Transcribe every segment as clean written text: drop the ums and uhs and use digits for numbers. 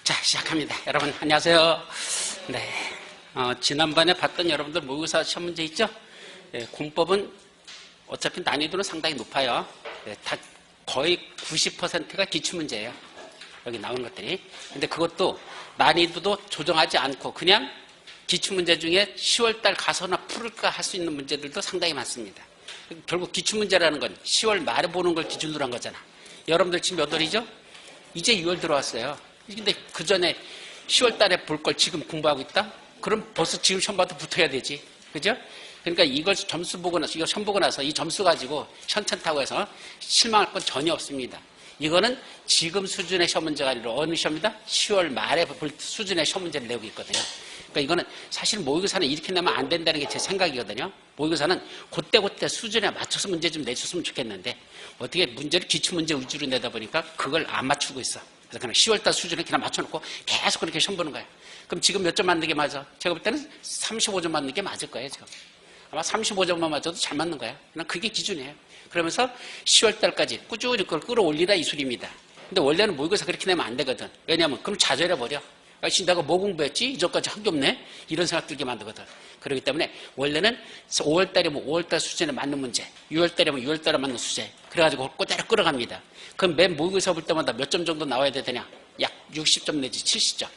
자, 시작합니다. 여러분, 안녕하세요. 네. 지난번에 봤던 여러분들 모의고사 시험 문제 있죠? 공법은 어차피 난이도는 상당히 높아요. 다 거의 90%가 기출문제예요. 여기 나온 것들이. 근데 그것도 난이도도 조정하지 않고 그냥 기출문제 중에 10월달 가서나 풀을까 할 수 있는 문제들도 상당히 많습니다. 결국 기출문제라는 건 10월 말에 보는 걸 기준으로 한 거잖아. 여러분들 지금 몇 월이죠? 이제 6월 들어왔어요. 근데 그 전에 10월 달에 볼 걸 지금 공부하고 있다? 그럼 벌써 지금 시험 봐도 붙어야 되지. 그죠? 그러니까 이걸 점수 보고 나서, 이거 시험 보고 나서 이 점수 가지고 현찮다고 해서 실망할 건 전혀 없습니다. 이거는 지금 수준의 시험 문제가 아니라 어느 시험이다? 10월 말에 볼 수준의 시험 문제를 내고 있거든요. 그러니까 이거는 사실 모의고사는 이렇게 내면 안 된다는 게 제 생각이거든요. 모의고사는 그때 수준에 맞춰서 문제 좀 내줬으면 좋겠는데 어떻게 문제를 기출문제 위주로 내다 보니까 그걸 안 맞추고 있어. 그래서 그냥 10월달 수준에 그냥 맞춰놓고 계속 그렇게 시험 보는 거예요. 그럼 지금 몇 점 맞는 게 맞아? 제가 볼 때는 35점 맞는 게 맞을 거예요, 지금. 아마 35점만 맞아도 잘 맞는 거예요. 그냥 그게 기준이에요. 그러면서 10월달까지 꾸준히 그걸 끌어올리라 이 소리입니다. 근데 원래는 모의고사 그렇게 내면 안 되거든. 왜냐면 그럼 좌절해버려. 내가 뭐 공부했지? 이전까지 한 게 없네? 이런 생각 들게 만들거든. 그렇기 때문에 원래는 5월달이면 5월달 수준에 맞는 문제, 6월달이면 6월달에 맞는 수제. 그래가지고 꼬다리 끌어갑니다. 그럼 맨 모의고사 볼 때마다 몇 점 정도 나와야 되냐? 약 60점 내지 70점.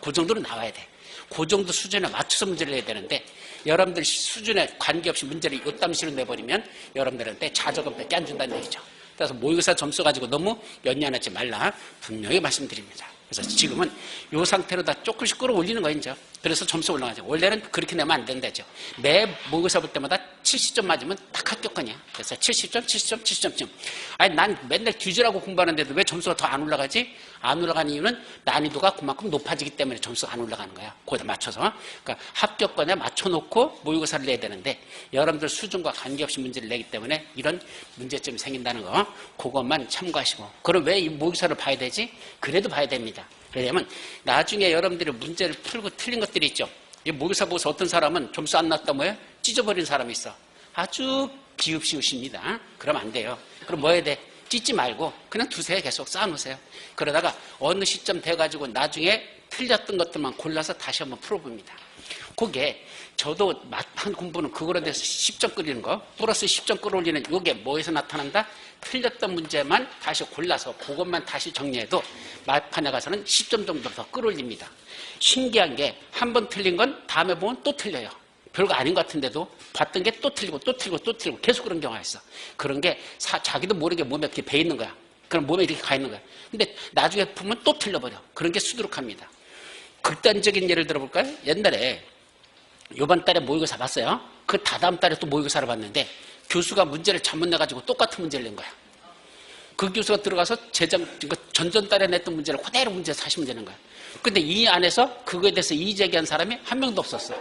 그 정도는 나와야 돼. 그 정도 수준에 맞춰서 문제를 내야 되는데 여러분들 수준에 관계없이 문제를 요땀시로 내버리면 여러분들한테 자저금밖에 안 준다는 얘기죠. 그래서 모의고사 점수 가지고 너무 연연하지 말라 분명히 말씀드립니다. 그래서 지금은 이 상태로 다 조금씩 끌어올리는 거예요, 이제. 그래서 점수 올라가죠. 원래는 그렇게 내면 안 된다죠. 매 모의고사 볼 때마다 70점 맞으면 딱 합격권이야. 그래서 70점, 70점, 70점. 아니, 난 맨날 뒤지라고 공부하는데도 왜 점수가 더 안 올라가지? 안 올라가는 이유는 난이도가 그만큼 높아지기 때문에 점수가 안 올라가는 거야. 거기다 맞춰서. 그러니까 합격권에 맞춰놓고 모의고사를 내야 되는데 여러분들 수준과 관계없이 문제를 내기 때문에 이런 문제점이 생긴다는 거, 그것만 참고하시고. 그럼 왜 이 모의고사를 봐야 되지? 그래도 봐야 됩니다. 왜냐면 나중에 여러분들이 문제를 풀고 틀린 것들이 있죠. 이 모의고사 보고서 어떤 사람은 점수 안 났다 뭐해? 찢어버린 사람이 있어. 아주 비읍시웃입니다. 그럼 안 돼요. 그럼 뭐 해야 돼? 찢지 말고 그냥 두세요. 계속 쌓아놓으세요. 그러다가 어느 시점 돼가지고 나중에 틀렸던 것들만 골라서 다시 한번 풀어봅니다. 그게 저도 한 공부는 그거에 대해서 10점 끌리는 거, 플러스 10점 끌어올리는 이게 뭐에서 나타난다? 틀렸던 문제만 다시 골라서 그것만 다시 정리해도 말판에 가서는 10점 정도 더 끌어올립니다. 신기한 게 한 번 틀린 건 다음에 보면 또 틀려요. 별거 아닌 것 같은데도 봤던 게 또 틀리고 또 틀리고 또 틀리고 계속 그런 경우가 있어. 그런 게 자기도 모르게 몸에 이렇게 배 있는 거야. 그럼 몸에 이렇게 가 있는 거야. 근데 나중에 보면 또 틀려버려. 그런 게 수두룩합니다. 극단적인 예를 들어볼까요? 옛날에 이번 달에 모의고사 봤어요. 그 다다음 달에 또 모의고사를 봤는데 교수가 문제를 잘못 내가지고 똑같은 문제를 낸 거야. 그 교수가 들어가서 전전달에 냈던 문제를 그대로 문제 다시 문제 낸 거야. 근데 이 안에서 그거에 대해서 이의제기한 사람이 한 명도 없었어.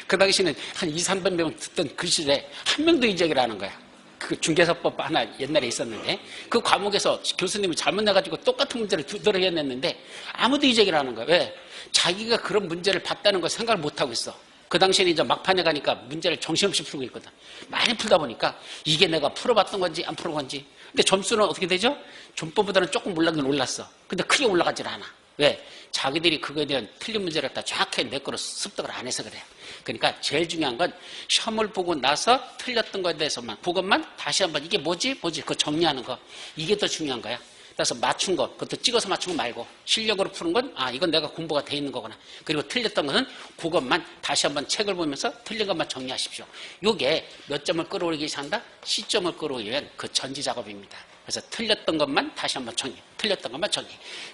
그 당시에는 한 200~300명 듣던 그 시절에 한 명도 이의제기를 하는 거야. 그 중개사법 하나 옛날에 있었는데 그 과목에서 교수님이 잘못 내가지고 똑같은 문제를 두드러 해냈는데 아무도 이의제기를 하는 거야. 왜? 자기가 그런 문제를 봤다는 걸 생각을 못하고 있어. 그 당시에는 이제 막판에 가니까 문제를 정신없이 풀고 있거든. 많이 풀다 보니까 이게 내가 풀어봤던 건지 안 풀어본 건지. 근데 점수는 어떻게 되죠? 전보보다는 조금 올라가긴 올랐어. 근데 크게 올라가질 않아. 왜? 자기들이 그거에 대한 틀린 문제를 다 정확하게 내 거로 습득을 안 해서 그래요. 그러니까 제일 중요한 건 시험을 보고 나서 틀렸던 거에 대해서만 그것만 다시 한번 이게 뭐지? 그거 정리하는 거. 이게 더 중요한 거야. 그래서 맞춘 거, 그것도 찍어서 맞춘 거 말고 실력으로 푸는 건 이건 내가 공부가 돼 있는 거구나. 그리고 틀렸던 것은 그것만 다시 한번 책을 보면서 틀린 것만 정리하십시오. 이게 몇 점을 끌어올리기 위해서 시점을 끌어올리기 위한 그 전지 작업입니다. 그래서 틀렸던 것만 다시 한번 정리, 틀렸던 것만 정리.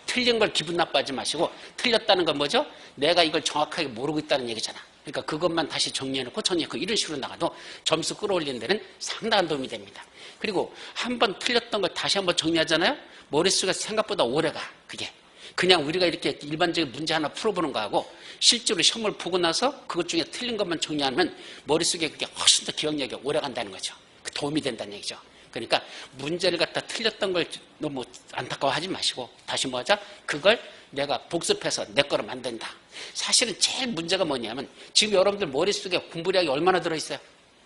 틀린 걸 기분 나빠하지 마시고 틀렸다는 건 뭐죠? 내가 이걸 정확하게 모르고 있다는 얘기잖아. 그러니까 그것만 다시 정리해놓고 정리해놓고 이런 식으로 나가도 점수 끌어올리는 데는 상당한 도움이 됩니다. 그리고 한번 틀렸던 걸 다시 한번 정리하잖아요. 머릿속에 생각보다 오래가. 그게 그냥 우리가 이렇게 일반적인 문제 하나 풀어보는 거하고 실제로 시험을 보고 나서 그것 중에 틀린 것만 정리하면 머릿속에 그게 훨씬 더 기억력이 오래간다는 거죠. 도움이 된다는 얘기죠. 그러니까 문제를 갖다 틀렸던 걸 너무 안타까워하지 마시고 다시 뭐 하자? 그걸 내가 복습해서 내 거로 만든다. 사실은 제일 문제가 뭐냐면 지금 여러분들 머릿속에 공부량이 얼마나 들어있어요?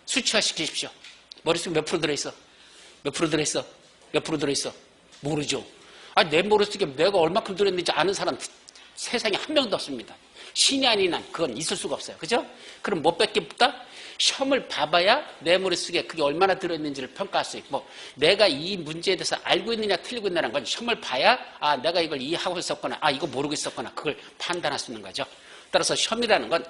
수치화 시키십시오. 머릿속에 몇 프로 들어있어? 몇 프로 들어있어? 몇 프로 들어있어? 모르죠. 내 머릿속에 내가 얼마큼 들었는지 아는 사람 세상에 한 명도 없습니다. 신이 아닌 한 그건 있을 수가 없어요. 그죠? 그럼 못 뺏기보다 시험을 봐봐야 내 머릿속에 그게 얼마나 들어있는지를 평가할 수 있고, 내가 이 문제에 대해서 알고 있느냐 틀리고 있느냐는 건 시험을 봐야 내가 이걸 이해하고 있었거나 이거 모르고 있었거나 그걸 판단할 수 있는 거죠. 따라서 시험이라는 건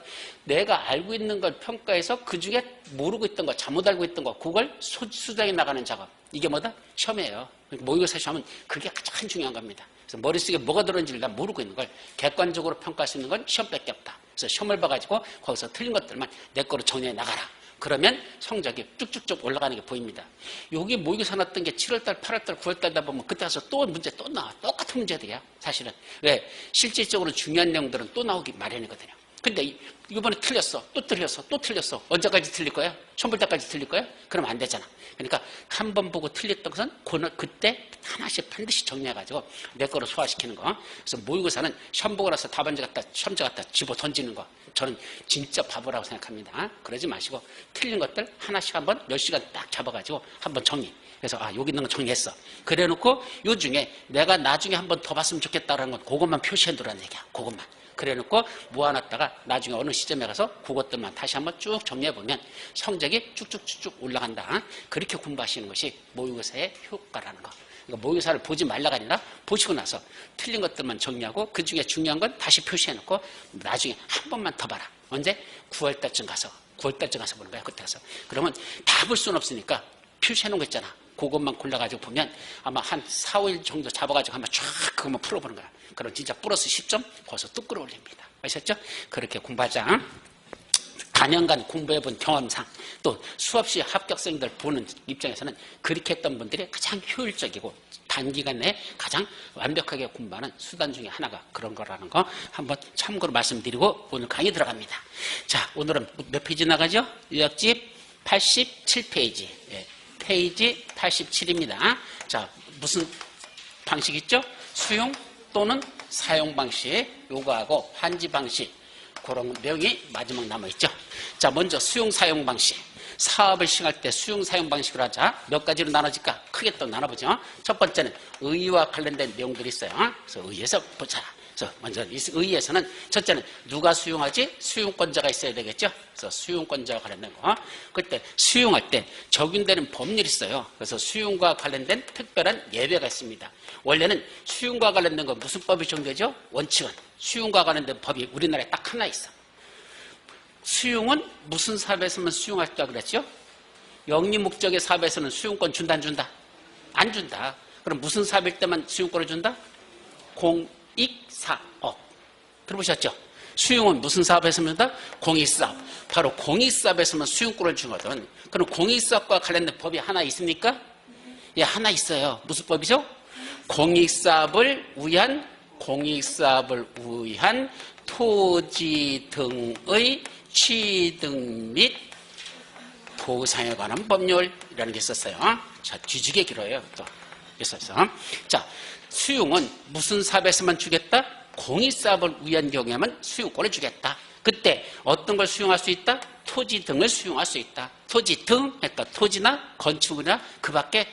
내가 알고 있는 걸 평가해서 그중에 모르고 있던 거, 잘못 알고 있던 거, 그걸 수정해 나가는 작업, 이게 뭐다? 시험이에요. 모의고사 시험은 그게 가장 중요한 겁니다. 그래서 머릿속에 뭐가 들어있는지를 다 모르고 있는 걸 객관적으로 평가할 수 있는 건 시험밖에 없다. 그래서 시험을 봐가지고 거기서 틀린 것들만 내 거로 정리해 나가라. 그러면 성적이 쭉쭉쭉 올라가는 게 보입니다. 여기 모의고사 나왔던 게 7월달, 8월달, 9월달다 보면 그때 가서 또 문제 또 나와. 똑같은 문제들이야, 사실은. 왜? 실질적으로 중요한 내용들은 또 나오기 마련이거든요. 근데 이번에 틀렸어. 또 틀렸어. 또 틀렸어. 언제까지 틀릴 거야? 시험 볼 때까지 틀릴 거야? 그럼 안 되잖아. 그러니까 한 번 보고 틀렸던 것은 그때 하나씩 반드시 정리해가지고 내 거로 소화시키는 거. 그래서 모의고사는 시험 보고 나서 답안지 갖다, 시험지 갖다 집어 던지는 거. 저는 진짜 바보라고 생각합니다. 그러지 마시고 틀린 것들 하나씩 한번 몇 시간 딱 잡아가지고 한번 정리. 그래서 여기 있는 거 정리했어. 그래놓고 요 중에 내가 나중에 한번 더 봤으면 좋겠다라는 건 그것만 표시해두라는 얘기야. 그것만. 그래놓고 모아놨다가 나중에 어느 시점에 가서 그것들만 다시 한번 쭉 정리해보면 성적이 쭉쭉쭉쭉 올라간다. 그렇게 공부하시는 것이 모의고사의 효과라는 거. 그러니까 모의고사를 보지 말라가 아니라 보시고 나서 틀린 것들만 정리하고 그중에 중요한 건 다시 표시해놓고 나중에 한 번만 더 봐라. 언제? 9월달쯤 가서 보는 거야. 그때 가서. 그러면 다 볼 수는 없으니까 표시해놓은 거 있잖아. 그것만 골라가지고 보면 아마 한 4, 5일 정도 잡아가지고 한번 쫙 그것만 풀어보는 거야. 그럼 진짜 플러스 10점 거기서 뚝 끌어올립니다. 아셨죠? 그렇게 공부하자. 단연간 공부해본 경험상 또 수없이 합격생들 보는 입장에서는 그렇게 했던 분들이 가장 효율적이고 단기간 내에 가장 완벽하게 공부하는 수단 중에 하나가 그런 거라는 거 한번 참고로 말씀드리고 오늘 강의 들어갑니다. 자, 오늘은 몇 페이지 나가죠? 요약집 87페이지. 페이지 87입니다. 자, 무슨 방식 있죠? 수용 또는 사용 방식, 요거하고 환지 방식, 그런 내용이 마지막 남아있죠. 자, 먼저 수용 사용 방식. 사업을 시행할 때 수용 사용 방식을 하자. 몇 가지로 나눠질까? 크게 또 나눠보죠. 첫 번째는 의의와 관련된 내용들이 있어요. 그래서 의의에서 보자. 그래서 먼저 의의에서는 첫째는 누가 수용하지? 수용권자가 있어야 되겠죠. 그래서 수용권자와 관련된 거. 그때 수용할 때 적용되는 법률이 있어요. 그래서 수용과 관련된 특별한 예외가 있습니다. 원래는 수용과 관련된 건 무슨 법이 적용되죠? 원칙은 수용과 관련된 법이 우리나라에 딱 하나 있어. 수용은 무슨 사업에서만 수용할 수 있다고 그랬죠? 영리 목적의 사업에서는 수용권 준다 안 준다? 안 준다. 그럼 무슨 사업일 때만 수용권을 준다? 공익사업. 들어보셨죠? 수용은 무슨 사업에서만 준다? 공익사업. 바로 공익사업에서만 수용권을 주거든. 그럼 공익사업과 관련된 법이 하나 있습니까? 예, 하나 있어요. 무슨 법이죠? 공익사업을 위한 토지 등의 취득 및 보상에 관한 법률이라는 게 있었어요. 자, 뒤지게 길어요. 또 있었어. 자, 수용은 무슨 사업에서만 주겠다? 공익사업을 위한 경우에만 수용권을 주겠다. 그때 어떤 걸 수용할 수 있다? 토지 등을 수용할 수 있다. 토지 등, 그러니까 토지나 건축이나 그 밖의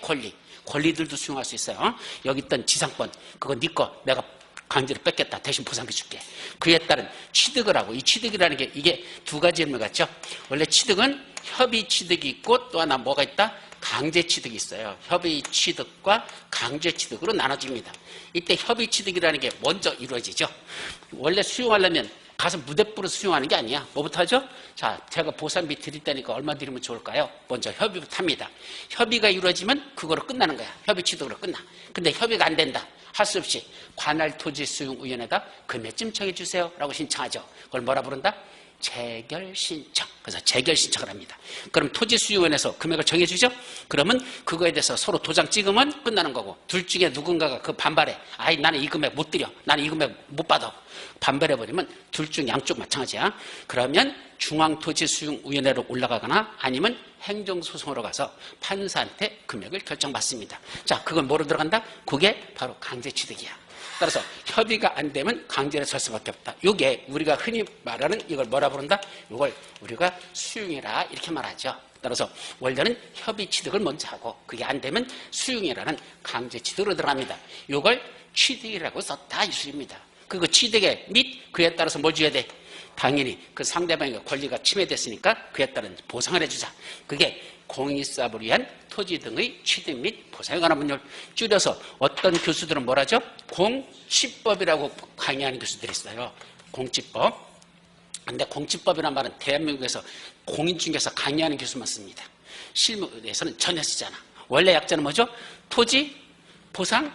권리들도 수용할 수 있어요. 여기 있던 지상권, 그거 네 거 내가 강제로 뺏겠다. 대신 보상해 줄게. 그에 따른 취득을 하고, 이 취득이라는 게 이게 두 가지 의미가 같죠. 원래 취득은 협의 취득이 있고 또 하나 뭐가 있다? 강제 취득이 있어요. 협의 취득과 강제 취득으로 나눠집니다. 이때 협의 취득이라는 게 먼저 이루어지죠. 원래 수용하려면 가서 무대부로 수용하는 게 아니야. 뭐부터 하죠? 자, 제가 보상비 드릴 테니까 얼마 드리면 좋을까요? 먼저 협의부터 합니다. 협의가 이루어지면 그거로 끝나는 거야. 협의 취득으로 끝나. 근데 협의가 안 된다. 할 수 없이 관할 토지 수용위원회에다 금액 좀 정해주세요 라고 신청하죠. 그걸 뭐라 부른다? 재결 신청. 그래서 재결 신청을 합니다. 그럼 토지 수용위원회에서 금액을 정해주죠. 그러면 그거에 대해서 서로 도장 찍으면 끝나는 거고, 둘 중에 누군가가 그 반발해. 아이, 나는 이 금액 못 드려. 나는 이 금액 못 받아. 반발해버리면 둘 중 양쪽 마찬가지야. 그러면 중앙토지수용위원회로 올라가거나 아니면 행정소송으로 가서 판사한테 금액을 결정받습니다. 자, 그건 뭐로 들어간다? 그게 바로 강제취득이야. 따라서 협의가 안 되면 강제로 설 수밖에 없다. 이게 우리가 흔히 말하는 이걸 뭐라 부른다? 이걸 우리가 수용이라 이렇게 말하죠. 따라서 원래는 협의 취득을 먼저 하고 그게 안 되면 수용이라는 강제 취득으로 들어갑니다. 이걸 취득이라고 썼다 이 소리입니다. 그 취득에 및 그에 따라서 뭘 줘야 돼? 당연히 그 상대방의 권리가 침해됐으니까 그에 따른 보상을 해주자. 그게 공익사업을 위한 토지 등의 취득 및 보상에 관한 법률. 줄여서 어떤 교수들은 뭐라죠? 공취법이라고 강의하는 교수들이 있어요. 공취법. 근데 공취법이라는 말은 대한민국에서 공인중개사 강의하는 교수만 씁니다. 실무에서는 전혀 쓰잖아. 원래 약자는 뭐죠? 토지, 보상,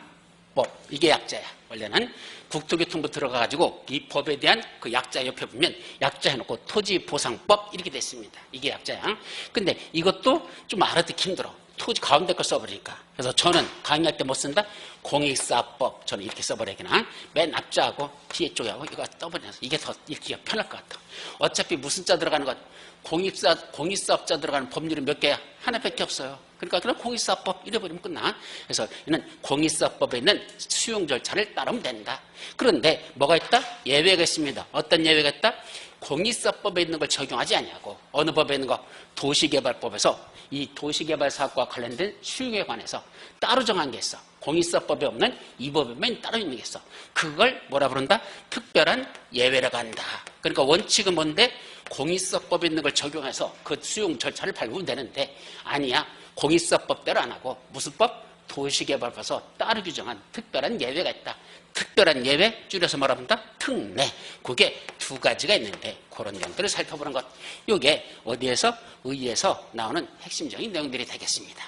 법. 이게 약자야. 원래는 국토교통부 들어가가지고 이 법에 대한 그 약자 옆에 보면 약자 해놓고 토지보상법 이렇게 됐습니다. 이게 약자야. 근데 이것도 좀 알아듣기 힘들어. 토지 가운데 걸 써버리니까. 그래서 저는 강의할 때 못 쓴다? 공익사법. 저는 이렇게 써버려. 그냥 맨 앞자하고 뒤에 쪽에 하고 이거 떠버려서 이게 더 읽기가 편할 것 같아. 어차피 무슨 자 들어가는 것, 공익사업자 들어가는 법률이 몇 개야? 하나밖에 없어요. 그러니까 그냥 공익사업법 이래버리면 끝나. 그래서 이는 공익사업법에 있는 수용 절차를 따르면 된다. 그런데 뭐가 있다? 예외가 있습니다. 어떤 예외가 있다? 공익사업법에 있는 걸 적용하지 아니하고 어느 법에 있는 거? 도시개발법에서 이 도시개발사업과 관련된 수용에 관해서 따로 정한 게 있어. 공익사업법에 없는 이 법에만 따로 있는 게 있어. 그걸 뭐라 부른다? 특별한 예외라고 한다. 그러니까 원칙은 뭔데? 공익사업법에 있는 걸 적용해서 그 수용 절차를 밟으면 되는데 아니야. 공익사업법대로 안 하고 무슨 법? 도시개발법에서 따로 규정한 특별한 예외가 있다. 특별한 예외 줄여서 뭐라 부른다? 특례. 그게 두 가지가 있는데 그런 내용들을 살펴보는 것. 이게 어디에서? 의의에서 나오는 핵심적인 내용들이 되겠습니다.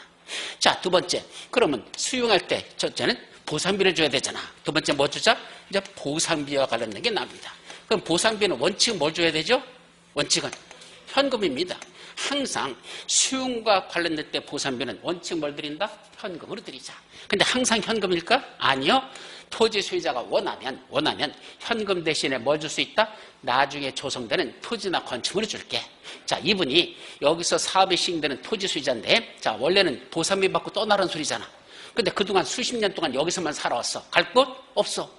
자, 두 번째. 그러면 수용할 때 첫째는 보상비를 줘야 되잖아. 두 번째 뭐 주자? 이제 보상비와 관련된 게 나옵니다. 그럼 보상비는 원칙은 뭘 줘야 되죠? 원칙은 현금입니다. 항상 수용과 관련될 때 보상비는 원칙 뭘 드린다? 현금으로 드리자. 근데 항상 현금일까? 아니요. 토지 소유자가 원하면 현금 대신에 뭘 줄 수 있다? 나중에 조성되는 토지나 건축물을 줄게. 자, 이분이 여기서 사업이 시행되는 토지 소유자인데, 자, 원래는 보상비 받고 떠나는 소리잖아. 근데 그동안 수십 년 동안 여기서만 살아왔어. 갈 곳 없어.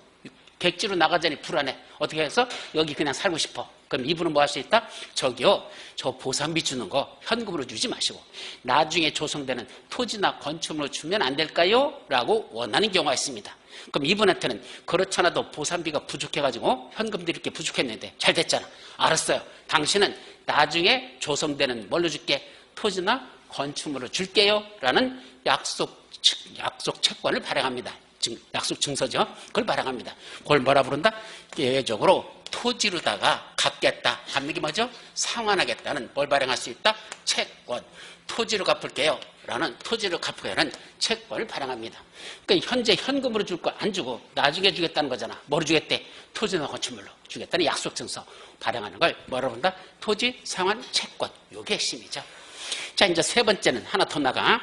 객지로 나가자니 불안해. 어떻게 해서? 여기 그냥 살고 싶어. 그럼 이분은 뭐 할 수 있다? 저기요, 저 보상비 주는 거 현금으로 주지 마시고 나중에 조성되는 토지나 건축물로 주면 안 될까요? 라고 원하는 경우가 있습니다. 그럼 이분한테는 그렇잖아도 보상비가 부족해가지고 현금 드릴 게 부족했는데 잘 됐잖아. 알았어요. 당신은 나중에 조성되는 뭘로 줄게? 토지나 건축물로 줄게요. 라는 약속 채권을 발행합니다. 약속 증서죠. 그걸 발행합니다. 그걸 뭐라 부른다? 예외적으로 토지로다가 갚겠다. 갚는 게 뭐죠? 상환하겠다는 뭘 발행할 수 있다? 채권. 토지로 갚을게요. 라는 토지를 갚으라는 채권을 발행합니다. 그러니까 현재 현금으로 줄 거 안 주고 나중에 주겠다는 거잖아. 뭐로 주겠대? 토지나 건축물로 주겠다는 약속 증서 발행하는 걸 뭐라 부른다? 토지 상환 채권. 요게 핵심이죠. 자, 이제 세 번째는 하나 더 나가.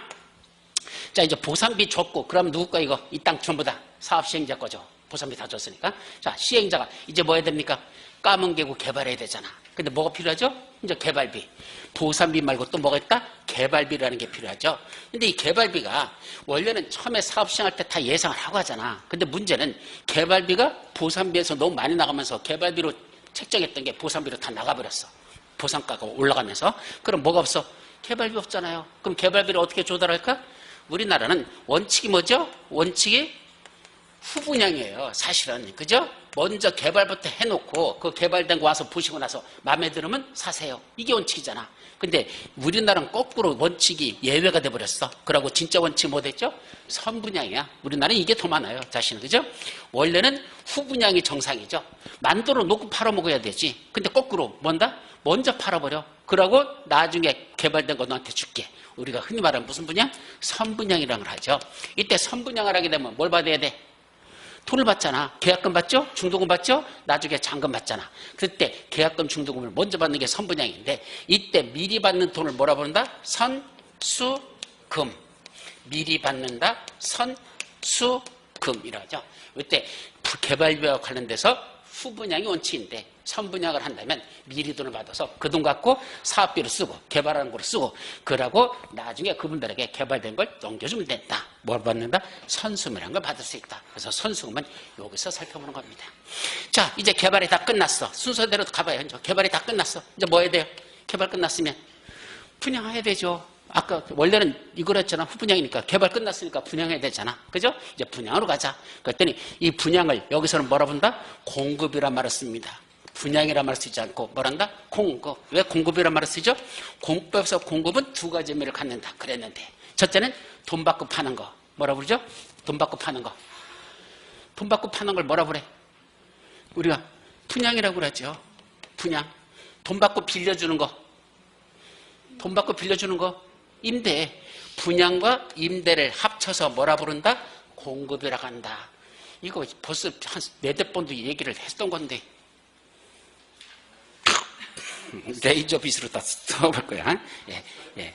자, 이제 보상비 줬고, 그럼 누구 거 이거? 이 땅 전부 다 사업 시행자 거죠. 보상비 다 줬으니까. 자, 시행자가 이제 뭐 해야 됩니까? 까만 개구 개발해야 되잖아. 근데 뭐가 필요하죠? 이제 개발비. 보상비 말고 또 뭐가 있다? 개발비라는 게 필요하죠. 근데 이 개발비가 원래는 처음에 사업 시행할 때 다 예상을 하고 하잖아. 근데 문제는 개발비가 보상비에서 너무 많이 나가면서 개발비로 책정했던 게 보상비로 다 나가버렸어. 보상가가 올라가면서. 그럼 뭐가 없어? 개발비 없잖아요. 그럼 개발비를 어떻게 조달할까? 우리나라는 원칙이 뭐죠? 원칙이 후분양이에요. 사실은. 그죠? 먼저 개발부터 해놓고 그 개발된 거 와서 보시고 나서 마음에 들으면 사세요. 이게 원칙이잖아. 근데 우리나라는 거꾸로 원칙이 예외가 돼버렸어. 그러고 진짜 원칙이 뭐 됐죠? 선분양이야. 우리나라는 이게 더 많아요. 자신은. 그죠? 원래는 후분양이 정상이죠. 만들어 놓고 팔아먹어야 되지. 근데 거꾸로 뭔다? 먼저 팔아버려. 그러고 나중에 개발된 거 너한테 줄게. 우리가 흔히 말하는 무슨 분양? 선분양이라는 걸 하죠. 이때 선분양을 하게 되면 뭘 받아야 돼? 돈을 받잖아. 계약금 받죠? 중도금 받죠? 나중에 잔금 받잖아. 그때 계약금, 중도금을 먼저 받는 게 선분양인데 이때 미리 받는 돈을 뭐라 부른다? 선수금. 미리 받는다? 선수금이라고 하죠. 이때 개발비와 관련돼서 후분양이 원칙인데 선분양을 한다면 미리 돈을 받아서 그 돈 갖고 사업비로 쓰고 개발하는 거로 쓰고 그러고 나중에 그분들에게 개발된 걸 넘겨주면 된다. 뭘 받는다? 선수금이라는 걸 받을 수 있다. 그래서 선수금은 여기서 살펴보는 겁니다. 자, 이제 개발이 다 끝났어. 순서대로 가봐요. 이제 개발이 다 끝났어. 이제 뭐 해야 돼요? 개발 끝났으면 분양해야 되죠. 아까 원래는 이걸 했잖아. 후분양이니까 개발 끝났으니까 분양해야 되잖아. 그죠? 이제 분양으로 가자. 그랬더니 이 분양을 여기서는 뭐라 본다? 공급이란 말을 씁니다. 분양이란 말을 쓰지 않고 뭐란다? 공급. 왜 공급이란 말을 쓰죠? 공법에서 공급은 두 가지 의미를 갖는다. 그랬는데 첫째는 돈 받고 파는 거. 뭐라 부르죠? 돈 받고 파는 거. 돈 받고 파는 걸 뭐라 그래? 우리가 분양이라고 그러죠. 분양. 돈 받고 빌려주는 거. 돈 받고 빌려주는 거. 임대. 분양과 임대를 합쳐서 뭐라 부른다? 공급이라고 한다. 이거 벌써 한 네댓 번도 얘기를 했던 건데 레이저 빗으로 다 써볼 거야.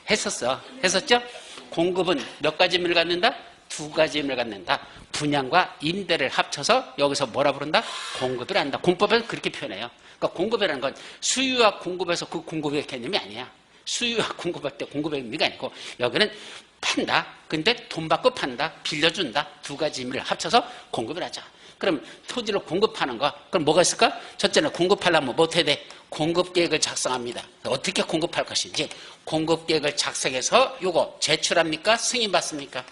했었어. 했었죠? 공급은 몇 가지 의미를 갖는다? 두 가지 의미를 갖는다. 분양과 임대를 합쳐서 여기서 뭐라 부른다? 공급이라 한다. 공법에서 그렇게 표현해요. 그러니까 공급이라는 건 수요와 공급에서 그 공급의 개념이 아니야. 수요와 공급할 때 공급의 의미가 아니고 여기는 판다. 근데 돈 받고 판다. 빌려준다. 두 가지 의미를 합쳐서 공급을 하자. 그럼 토지를 공급하는 거. 그럼 뭐가 있을까? 첫째는 공급하려면 뭐 어떻게 돼? 공급계획을 작성합니다. 어떻게 공급할 것인지 공급계획을 작성해서 요거 제출합니까? 승인받습니까?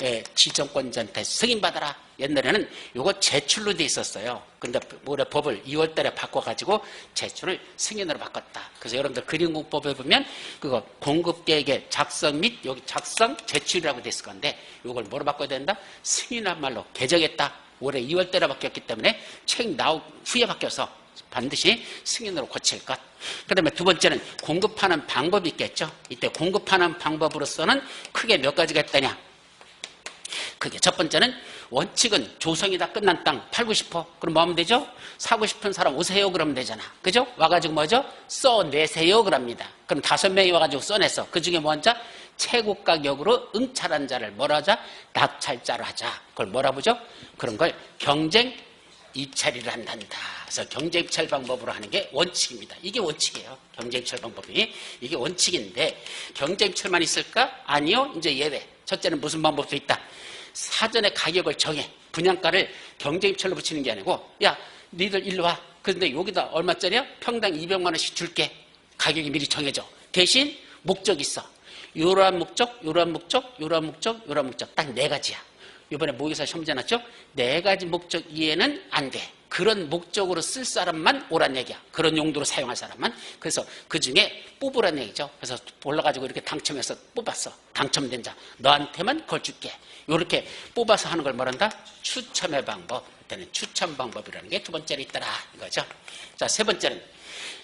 예, 지정권자한테 승인받아라. 옛날에는 요거 제출로 돼 있었어요. 근데 올해 법을 2월 달에 바꿔가지고 제출을 승인으로 바꿨다. 그래서 여러분들 그림공법에 보면 그거 공급계획의 작성 및 여기 작성 제출이라고 돼 있을 건데 요걸 뭐로 바꿔야 된다? 승인한 말로 개정했다. 올해 2월 달에 바뀌었기 때문에 책 나온 후에 바뀌어서 반드시 승인으로 고칠 것. 그 다음에 두 번째는 공급하는 방법이 있겠죠. 이때 공급하는 방법으로서는 크게 몇 가지가 있다냐. 그게 첫 번째는 원칙은 조성이 다 끝난 땅 팔고 싶어. 그럼 뭐 하면 되죠? 사고 싶은 사람 오세요 그러면 되잖아. 그죠? 와가지고 뭐죠? 써내세요 그럽니다. 그럼 5명이 와가지고 써냈어. 그 중에 뭐 한자? 최고 가격으로 응찰한 자를 뭐라 하자? 낙찰자로 하자. 그걸 뭐라 보죠? 그런 걸 경쟁 입찰이라 한단다. 그래서 경쟁 입찰 방법으로 하는 게 원칙입니다. 이게 원칙이에요. 경쟁 입찰 방법이. 이게 원칙인데 경쟁 입찰만 있을까? 아니요. 이제 예외. 첫째는 무슨 방법도 있다. 사전에 가격을 정해. 분양가를 경쟁 입찰로 붙이는 게 아니고 야 니들 일로 와. 그런데 여기다 얼마짜리야? 평당 200만 원씩 줄게. 가격이 미리 정해져. 대신 목적이 있어. 요러한 목적, 요러한 목적, 요러한 목적, 요러한 목적. 딱 4가지야. 이번에 모의고사 시험 문제 났죠? 4가지 목적 이해는 안 돼. 그런 목적으로 쓸 사람만 오란 얘기야. 그런 용도로 사용할 사람만. 그래서 그 중에 뽑으란 얘기죠. 그래서 올라가지고 이렇게 당첨해서 뽑았어. 당첨된 자. 너한테만 걸 줄게. 이렇게 뽑아서 하는 걸 뭐란다? 추첨의 방법. 그때는 추첨 방법이라는 게 두 번째로 있더라. 이거죠. 자, 세 번째는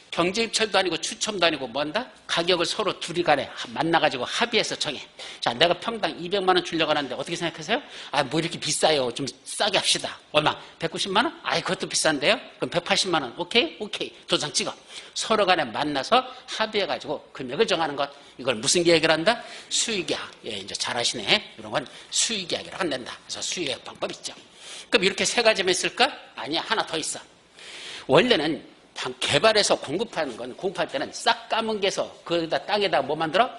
경쟁 입찰도 아니고 추첨도 아니고 뭐 한다? 가격을 서로 둘이 간에 만나가지고 합의해서 정해. 자, 내가 평당 200만 원 주려고 하는데 어떻게 생각하세요? 아, 뭐 이렇게 비싸요. 좀 싸게 합시다. 얼마? 190만 원? 아이, 그것도 비싼데요? 그럼 180만 원. 오케이? 오케이. 도장 찍어. 서로 간에 만나서 합의해가지고 금액을 정하는 것. 이걸 무슨 계획을 한다? 수의계약. 예, 이제 잘 아시네. 이런 건 수의계약이라고 한단다. 그래서 수의계약 방법 있죠. 그럼 이렇게 3가지만 있을까? 아니야. 하나 더 있어. 원래는 개발해서 공급하는 건 공급할 때는 싹 까문 게서 거기다 땅에다가 뭐 만들어?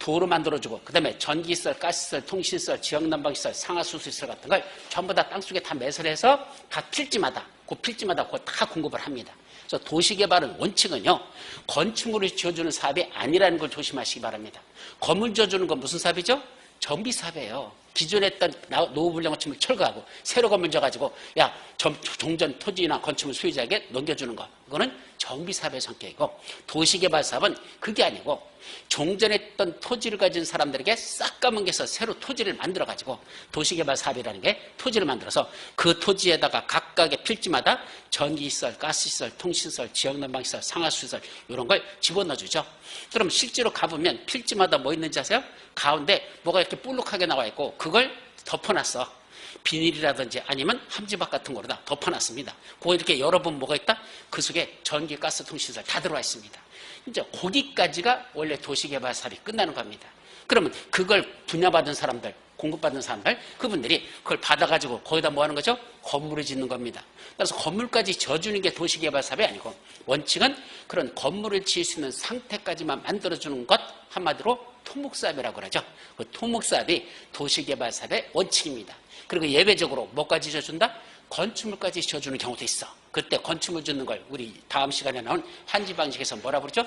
도로 만들어주고 그 다음에 전기시설, 가스시설, 통신시설, 지역난방시설, 상하수수시설 같은 걸 전부 다 땅속에 다 매설해서 각 필지마다 그거 다 공급을 합니다. 그래서 도시개발은 원칙은요. 건축물을 지어주는 사업이 아니라는 걸 조심하시기 바랍니다. 건물 지어주는 건 무슨 사업이죠? 정비사업이에요. 기존에 했던 노후불량 건축물 철거하고 새로 건물 져가지고 야 종전 토지나 건축물 소유자에게 넘겨주는 거. 이거는 정비사업의 성격이고 도시개발 사업은 그게 아니고 종전했던 토지를 가진 사람들에게 싹 까먹여서 새로 토지를 만들어가지고 도시개발 사업이라는 게 토지를 만들어서 그 토지에다가 각각의 필지마다 전기시설, 가스시설, 통신시설, 지역난방시설, 상하수시설 이런 걸 집어넣어주죠. 그럼 실제로 가보면 필지마다 뭐 있는지 아세요? 가운데 뭐가 이렇게 볼록하게 나와 있고 그걸 덮어놨어. 비닐이라든지 아니면 함지박 같은 거로 다 덮어놨습니다. 그거 이렇게 열어보면 뭐가 있다? 그 속에 전기, 가스, 통신시설 다 들어와 있습니다. 이제 거기까지가 원래 도시개발 사업이 끝나는 겁니다. 그러면 그걸 분야받은 사람들, 공급받은 사람들, 그분들이 그걸 받아가지고 거기다 뭐 하는 거죠? 건물을 짓는 겁니다. 그래서 건물까지 지어주는 게 도시개발 사업이 아니고 원칙은 그런 건물을 지을 수 있는 상태까지만 만들어주는 것 한마디로 토목사업이라고 그러죠. 그 토목사업이 도시개발 사업의 원칙입니다. 그리고 예외적으로 뭐까지 지어준다? 건축물까지 지어주는 경우도 있어. 그때 건축물 짓는 걸 우리 다음 시간에 나온 환지 방식에서 뭐라 그러죠?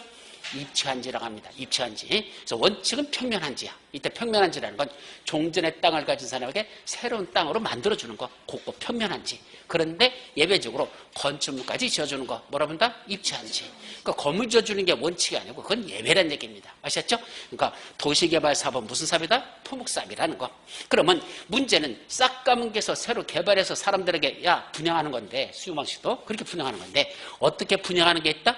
입체한지라고 합니다. 입체한지. 그래서 원칙은 평면한지야. 이때 평면한지라는 건 종전의 땅을 가진 사람에게 새로운 땅으로 만들어주는 거. 그거 평면한지. 그런데 예외적으로 건축물까지 지어주는 거. 뭐라 본다? 입체한지. 그러니까 건물 지어주는 게 원칙이 아니고 그건 예외란 얘기입니다. 아셨죠? 그러니까 도시개발 사업은 무슨 사업이다? 토목사업이라는 거. 그러면 문제는 싹 감은 게서 새로 개발해서 사람들에게 야 분양하는 건데 수요방식도 그렇게 분양하는 건데 어떻게 분양하는 게 있다?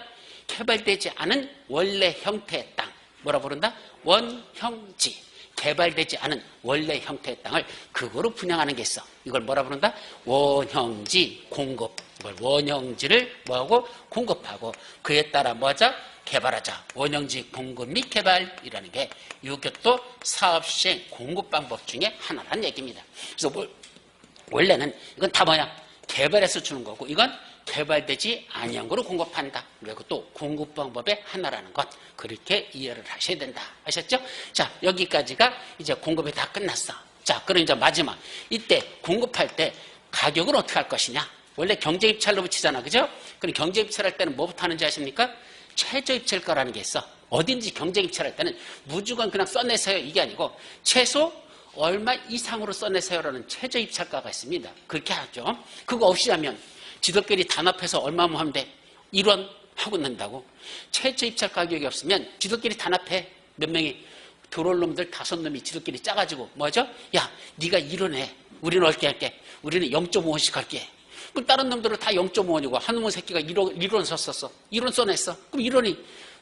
개발되지 않은 원래 형태의 땅. 뭐라 부른다? 원형지. 개발되지 않은 원래 형태의 땅을 그거로 분양하는 게 있어. 이걸 뭐라 부른다? 원형지 공급. 이걸 원형지를 뭐하고? 공급하고 그에 따라 뭐하자? 개발하자. 원형지 공급 및 개발이라는 게 유격도 사업시행 공급 방법 중에 하나라는 얘기입니다. 그래서 원래는 이건 다 뭐야? 개발해서 주는 거고 이건 개발되지 아니한 거로 공급한다. 그리고 또 공급 방법의 하나라는 것. 그렇게 이해를 하셔야 된다. 아셨죠? 자, 여기까지가 이제 공급이 다 끝났어. 자, 그럼 이제 마지막. 이때 공급할 때 가격을 어떻게 할 것이냐? 원래 경제입찰로 붙이잖아. 그죠? 그럼 경제입찰할 때는 뭐부터 하는지 아십니까? 최저입찰가라는 게 있어. 어딘지 경제입찰할 때는 무조건 그냥 써내세요. 이게 아니고 최소 얼마 이상으로 써내세요라는 최저입찰가가 있습니다. 그렇게 하죠. 그거 없이 하면 지들끼리 단합해서 얼마만 하면 돼? 1원 하고 낸다고. 최저 입찰 가격이 없으면 지들끼리 단합해. 몇 명이 들어올 놈들 5놈이 지들끼리 짜가지고 뭐죠? 야 네가 1원 해. 우리는 어떻게 할게? 우리는 0.5원씩 할게. 그럼 다른 놈들은 다 0.5원이고 한 놈의 새끼가 1원 썼었어. 1원 써냈어. 그럼 1원이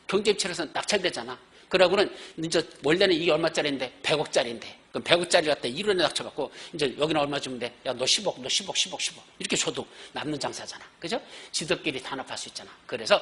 경제입찰에서 낙찰되잖아. 그러고는 이제 원래는 이게 얼마짜리인데 100억짜리인데 그럼 100억짜리 갖다 1원에 낙찰받고 이제 여기는 얼마 주면 돼? 야 너 10억, 너 10억, 10억, 10억 이렇게 줘도 남는 장사잖아. 그죠? 지들끼리 단합할 수 있잖아. 그래서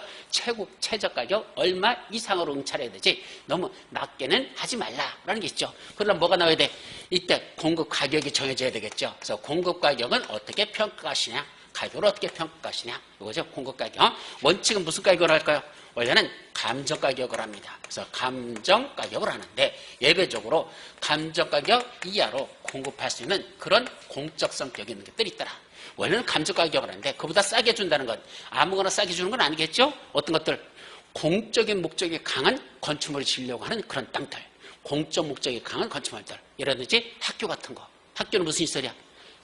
최저가격 얼마 이상으로 응찰해야 되지 너무 낮게는 하지 말라라는 게 있죠. 그러면 뭐가 나와야 돼? 이때 공급 가격이 정해져야 되겠죠. 그래서 공급 가격은 어떻게 평가하시냐? 가격을 어떻게 평가하시냐? 이거죠. 공급 가격. 원칙은 무슨 가격을 할까요? 원래는 감정가격을 합니다. 그래서 감정가격을 하는데 예외적으로 감정가격 이하로 공급할 수 있는 그런 공적 성격이 있는 것들이 있더라. 원래는 감정가격을 하는데 그보다 싸게 준다는 건 아무거나 싸게 주는 건 아니겠죠? 어떤 것들? 공적인 목적이 강한 건축물을 지으려고 하는 그런 땅들. 공적 목적이 강한 건축물들. 예를 들지 학교 같은 거. 학교는 무슨 시설이야?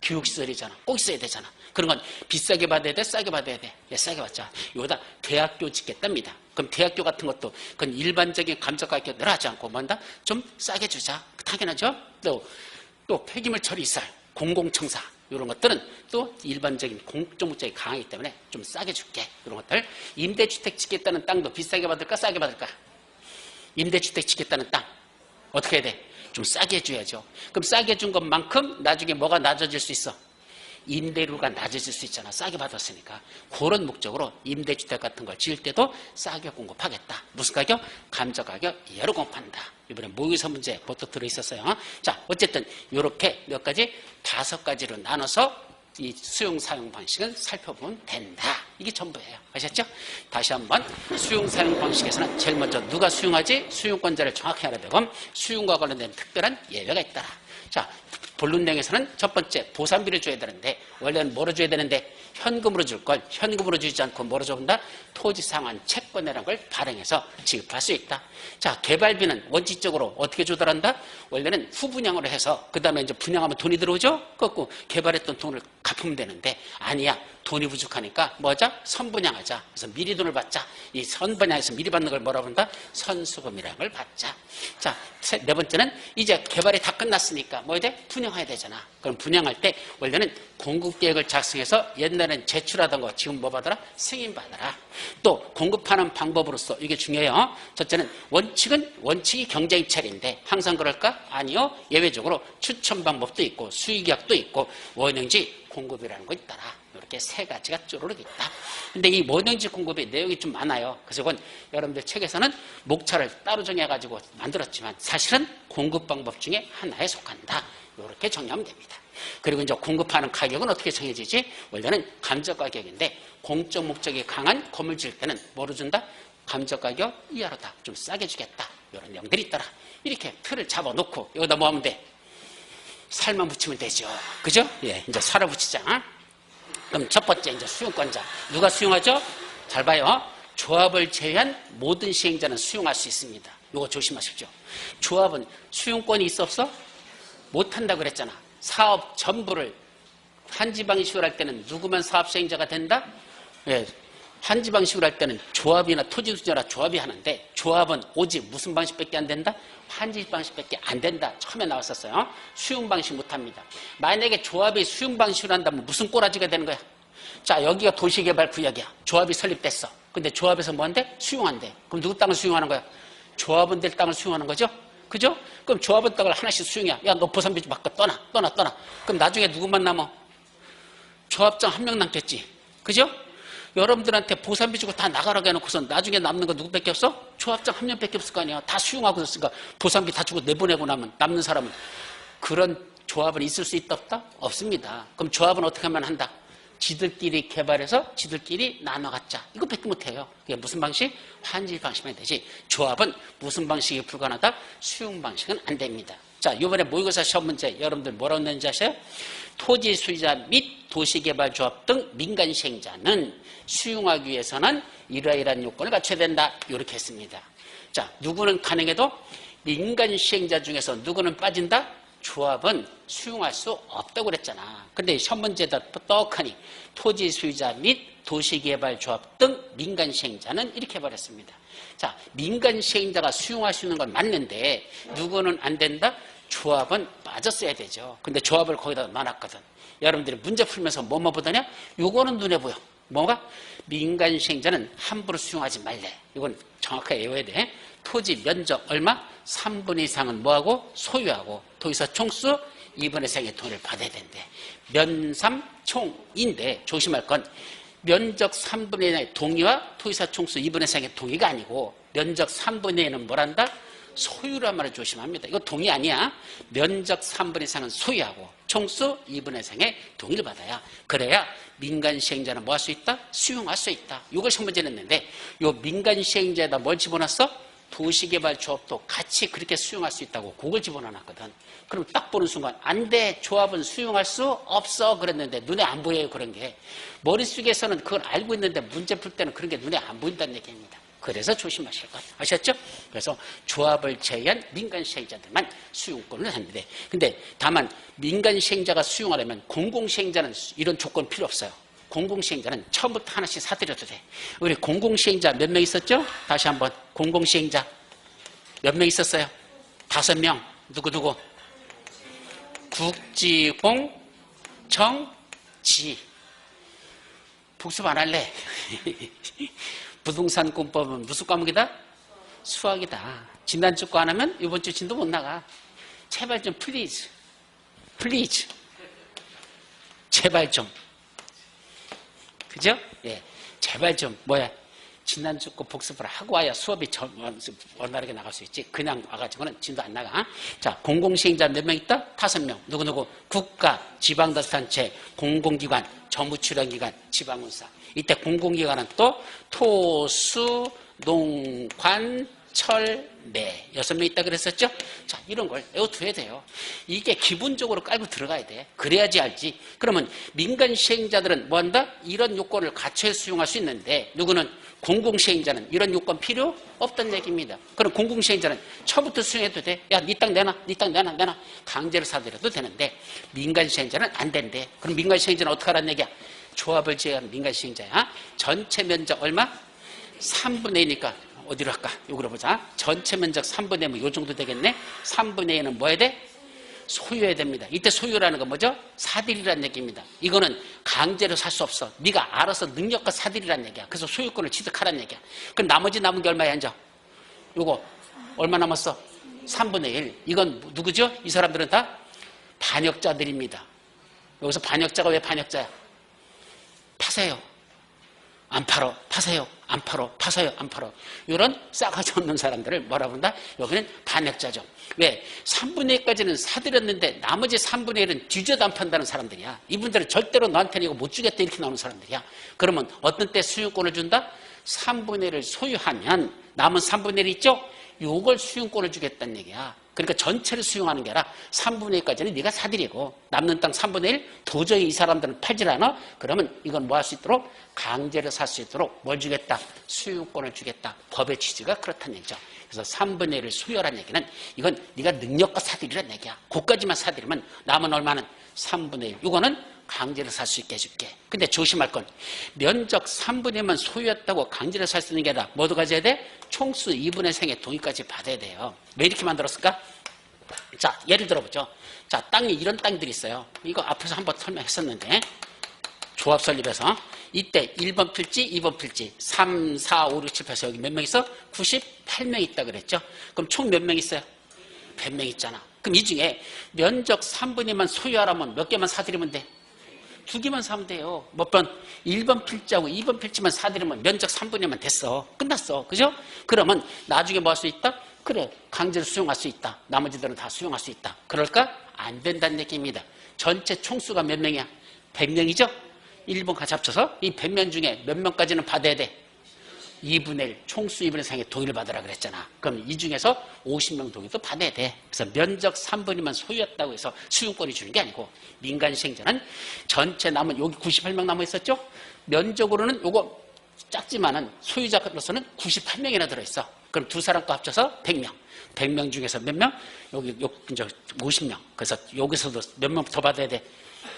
교육시설이잖아. 꼭 있어야 되잖아. 그런 건 비싸게 받아야 돼? 싸게 받아야 돼? 예, 싸게 받자. 이거다 대학교 짓겠답니다. 그럼 대학교 같은 것도 그건 일반적인 감정가격 늘어나지 않고 뭔다? 좀 싸게 주자. 당연하죠? 또 폐기물 처리 시설, 공공청사 이런 것들은 또 일반적인 공적 목적이 강하기 때문에 좀 싸게 줄게. 이런 것들. 임대주택 짓겠다는 땅도 비싸게 받을까? 싸게 받을까? 임대주택 짓겠다는 땅 어떻게 해야 돼? 좀 싸게 해줘야죠. 그럼 싸게 준 것만큼 나중에 뭐가 낮아질 수 있어? 임대료가 낮아질 수 있잖아. 싸게 받았으니까. 그런 목적으로 임대주택 같은 걸 지을 때도 싸게 공급하겠다. 무슨 가격? 감정가격 이하로 공급한다. 이번에 모의고사 문제 보통 들어있었어요. 자, 어쨌든 이렇게 몇 가지 5가지로 나눠서 이 수용 사용 방식은 살펴보면 된다. 이게 전부예요. 아셨죠? 다시 한번 수용 사용 방식에서는 제일 먼저 누가 수용하지? 수용권자를 정확히 알아야 되고 수용과 관련된 특별한 예외가 있더라. 자, 본론 내용에서는 첫 번째 보상비를 줘야 되는데 원래는 뭐로 줘야 되는데 현금으로 줄 걸 현금으로 주지 않고 뭐로 준다? 토지 상환 채권이라는 걸 발행해서 지급할 수 있다. 자, 개발비는 원칙적으로 어떻게 조달한다? 원래는 후분양으로 해서 그 다음에 이제 분양하면 돈이 들어오죠? 그래갖고 개발했던 돈을 갚으면 되는데 아니야. 돈이 부족하니까 뭐하자? 선분양하자. 그래서 미리 돈을 받자. 이 선분양에서 미리 받는 걸 뭐라 그런다? 선수금이라는 걸 받자. 자, 네 번째는 이제 개발이 다 끝났으니까 뭐 해야 돼? 분양해야 되잖아. 그럼 분양할 때 원래는 공급계획을 작성해서 옛날엔 제출하던 거 지금 뭐 받아라? 승인받아라. 또 공급하는 방법으로서 이게 중요해요. 첫째는 원칙이 경제입찰인데 항상 그럴까? 아니요. 예외적으로 추천 방법도 있고 수의계약도 있고 원형지 공급이라는 거 있더라. 이렇게 3가지가 쪼르륵 있다. 근데 이 원형지 공급의 내용이 좀 많아요. 그래서 이건 여러분들 책에서는 목차를 따로 정해가지고 만들었지만 사실은 공급 방법 중에 하나에 속한다. 이렇게 정리하면 됩니다. 그리고 이제 공급하는 가격은 어떻게 정해지지? 원래는 감정가격인데 공적 목적이 강한 건물 지을 때는 뭐로 준다? 감정가격 이하로다. 좀 싸게 주겠다. 이런 내용들이 있더라. 이렇게 틀을 잡아놓고 여기다 뭐 하면 돼? 살만 붙이면 되죠. 그죠? 예, 이제 살을 붙이자. 그럼 첫 번째 이제 수용권자. 누가 수용하죠? 잘 봐요. 조합을 제외한 모든 시행자는 수용할 수 있습니다. 이거 조심하십시오. 조합은 수용권이 있어 없어? 못한다고 그랬잖아. 사업 전부를 한지 방식으로 할 때는 누구만 사업 시행자가 된다? 예, 한지 방식으로 할 때는 조합이나 토지수자나 조합이 하는데 조합은 오직 무슨 방식밖에 안 된다? 한지 방식밖에 안 된다. 처음에 나왔었어요. 수용 방식 못합니다. 만약에 조합이 수용 방식으로 한다면 무슨 꼬라지가 되는 거야? 자, 여기가 도시개발 구역이야. 조합이 설립됐어. 근데 조합에서 뭐한대? 수용한대. 그럼 누구 땅을 수용하는 거야? 조합은 될 땅을 수용하는 거죠? 그죠? 그럼 조합은 땅을 하나씩 수용해. 야, 너 보상비 좀 바꿔. 떠나. 그럼 나중에 누구만 남아? 조합장 한 명 남겠지. 그죠? 여러분들한테 보상비 주고 다 나가라고 해놓고서 나중에 남는 거 누구밖에 없어? 조합장 한 명밖에 없을 거 아니야. 다 수용하고 있으니까 보상비 다 주고 내보내고 나면 남는 사람은. 그런 조합은 있을 수 있다 없다? 없습니다. 그럼 조합은 어떻게 하면 한다? 지들끼리 개발해서 지들끼리 나눠 갖자. 이것밖에 못해요. 그게 무슨 방식? 환지 방식만 되지. 조합은 무슨 방식이 불가능하다? 수용 방식은 안 됩니다. 자, 이번에 모의고사 시험 문제 여러분들 뭐라고 냈는지 아세요? 토지 소유자 및 도시개발조합 등 민간 시행자는 수용하기 위해서는 이러이러한 요건을 갖춰야 된다. 이렇게 했습니다. 자, 누구는 가능해도 민간 시행자 중에서 누구는 빠진다? 조합은 수용할 수 없다고 그랬잖아. 근데 시험 문제에다 떡하니 토지 소유자 및 도시개발조합 등 민간 시행자는 이렇게 해버렸습니다. 자, 민간 시행자가 수용할 수 있는 건 맞는데 누구는 안 된다? 조합은 빠졌어야 되죠. 근데 조합을 거기다 놔놨거든. 여러분들이 문제 풀면서 뭐뭐 보더냐? 요거는 눈에 보여. 뭐가? 민간 시행자는 함부로 수용하지 말래. 이건 정확하게 외워야 돼. 토지 면적 얼마? 3분의 이상은 뭐하고? 소유하고 토지사 총수 2분의 3의 돈을 받아야 된대. 면삼총인데 조심할 건 면적 3분의 1의 동의와 토지사 총수 2분의 3의 동의가 아니고 면적 3분의 1은 뭐란다? 소유란 말을 조심합니다. 이거 동의 아니야. 면적 3분의 이상은 소유하고 총수 2분의 3의 동의를 받아야 그래야 민간 시행자는 뭐 할 수 있다? 수용할 수 있다. 이걸 시험 문제를 냈는데 이 민간 시행자에다 뭘 집어넣었어? 도시개발 조합도 같이 그렇게 수용할 수 있다고 그걸 집어넣어놨거든. 그럼 딱 보는 순간 안 돼. 조합은 수용할 수 없어. 그랬는데 눈에 안 보여요. 그런 게. 머릿속에서는 그걸 알고 있는데 문제 풀 때는 그런 게 눈에 안 보인다는 얘기입니다. 그래서 조심하실 것. 아셨죠? 그래서 조합을 제외한 민간 시행자들만 수용권을 하는데 근데 다만 민간 시행자가 수용하려면 공공시행자는 이런 조건 필요 없어요. 공공시행자는 처음부터 하나씩 사들여도 돼. 우리 공공시행자 몇 명 있었죠? 다시 한번 공공시행자 몇 명 있었어요? 5명. 누구누구? 국지공 정지. 복습 안 할래? 부동산공법은 무슨 과목이다? 수학이다. 진단주 거 안 하면 이번 주 진도 못 나가. 제발 좀 플리즈. 제발 좀. 그죠? 예. 제발 좀 진단주 거 복습을 하고 와야 수업이 원활하게 나갈 수 있지. 그냥 와가지고는 진도 안 나가. 자, 공공시행자 몇 명 있다? 5명. 누구누구? 국가, 지방자치단체, 공공기관, 정부출연기관, 지방운사. 이때 공공기관은 또 토수, 농, 관, 철, 매 6명 있다 그랬었죠? 자, 이런 걸 외워둬야 돼요. 이게 기본적으로 깔고 들어가야 돼. 그래야지 알지. 그러면 민간 시행자들은 뭐한다? 이런 요건을 갖춰야 수용할 수 있는데 누구는? 공공시행자는 이런 요건 필요 없다는 얘기입니다. 그럼 공공시행자는 처음부터 수용해도 돼. 야, 네 땅 내놔. 강제로 사들여도 되는데 민간 시행자는 안 된대. 그럼 민간 시행자는 어떻게 하라는 얘기야? 조합을 제외한 민간 시행자야. 전체 면적 얼마? 3분의 2니까 어디로 할까? 여기로 보자. 전체 면적 3분의 1뭐 요 정도 되겠네. 3분의 2는 뭐 해야 돼? 소유해야 됩니다. 이때 소유라는 건 뭐죠? 사들이라는 얘기입니다. 이거는 강제로 살 수 없어. 네가 알아서 능력과 사들이라는 얘기야. 그래서 소유권을 취득하라는 얘기야. 그럼 나머지 남은 게 얼마야, 이제? 요거 얼마 남았어? 3분의 1. 이건 누구죠? 이 사람들은 다 반역자들입니다. 여기서 반역자가 왜 반역자야? 파세요. 안 팔어. 파세요. 안 팔어. 파세요. 안 팔어. 이런 싸가지 없는 사람들을 뭐라 부른다? 여기는 반역자죠. 왜? 3분의 1까지는 사들였는데 나머지 3분의 1은 뒤져도 안 판다는 사람들이야. 이분들은 절대로 너한테는 이거 못 주겠다 이렇게 나오는 사람들이야. 그러면 어떤 때 수용권을 준다? 3분의 1을 소유하면 남은 3분의 1 있죠? 요걸 수용권을 주겠다는 얘기야. 그러니까 전체를 수용하는 게 아니라 3분의 1까지는 네가 사들이고 남는 땅 3분의 1 도저히 이 사람들은 팔질 않아? 그러면 이건 뭐 할 수 있도록 강제로 살 수 있도록 뭘 주겠다? 수용권을 주겠다. 법의 취지가 그렇다는 얘기죠. 그래서 3분의 1을 소유하라는 얘기는 이건 네가 능력과 사들이라는 얘기야. 그까지만 사들이면 남은 얼마는 3분의 1. 이거는 강제로 살 수 있게 해줄게. 근데 조심할 건 면적 3분의 1만 소유했다고 강제로 살 수 있는 게 아니라 뭐도 가져야 돼? 총수 2분의 3의 동의까지 받아야 돼요. 왜 이렇게 만들었을까? 자, 예를 들어보죠. 자, 땅이 이런 땅들이 있어요. 이거 앞에서 한번 설명했었는데 조합 설립에서 이때 1번 필지, 2번 필지 3, 4, 5, 6, 7, 8에서 여기 몇 명 있어? 98명 있다 그랬죠. 그럼 총 몇 명 있어요? 100명 있잖아. 그럼 이 중에 면적 3분의 1만 소유하라면 몇 개만 사들이면 돼? 2개만 사면 돼요. 몇 번? 1번 필지하고 2번 필지만 사들이면 면적 3분의 1만 됐어. 끝났어. 그죠? 그러면 나중에 뭐 할 수 있다? 그래, 강제로 수용할 수 있다. 나머지들은 다 수용할 수 있다. 그럴까? 안 된다는 얘기입니다. 전체 총수가 몇 명이야? 100명이죠? 1번 같이 합쳐서 이 100명 중에 몇 명까지는 받아야 돼? 2분의 1, 총수 2분의 3의 동의를 받으라 그랬잖아. 그럼 이 중에서 50명 동의도 받아야 돼. 그래서 면적 3분의 1만 소유했다고 해서 수용권이 주는 게 아니고 민간시행자는 전체 남은 여기 98명 남아 있었죠? 면적으로는 요거 작지만은 소유자로서는 98명이나 들어있어. 그럼 두 사람 거 합쳐서 100명. 100명 중에서 몇 명? 여기 이제 50명. 그래서 여기서도 몇 명 더 받아야 돼?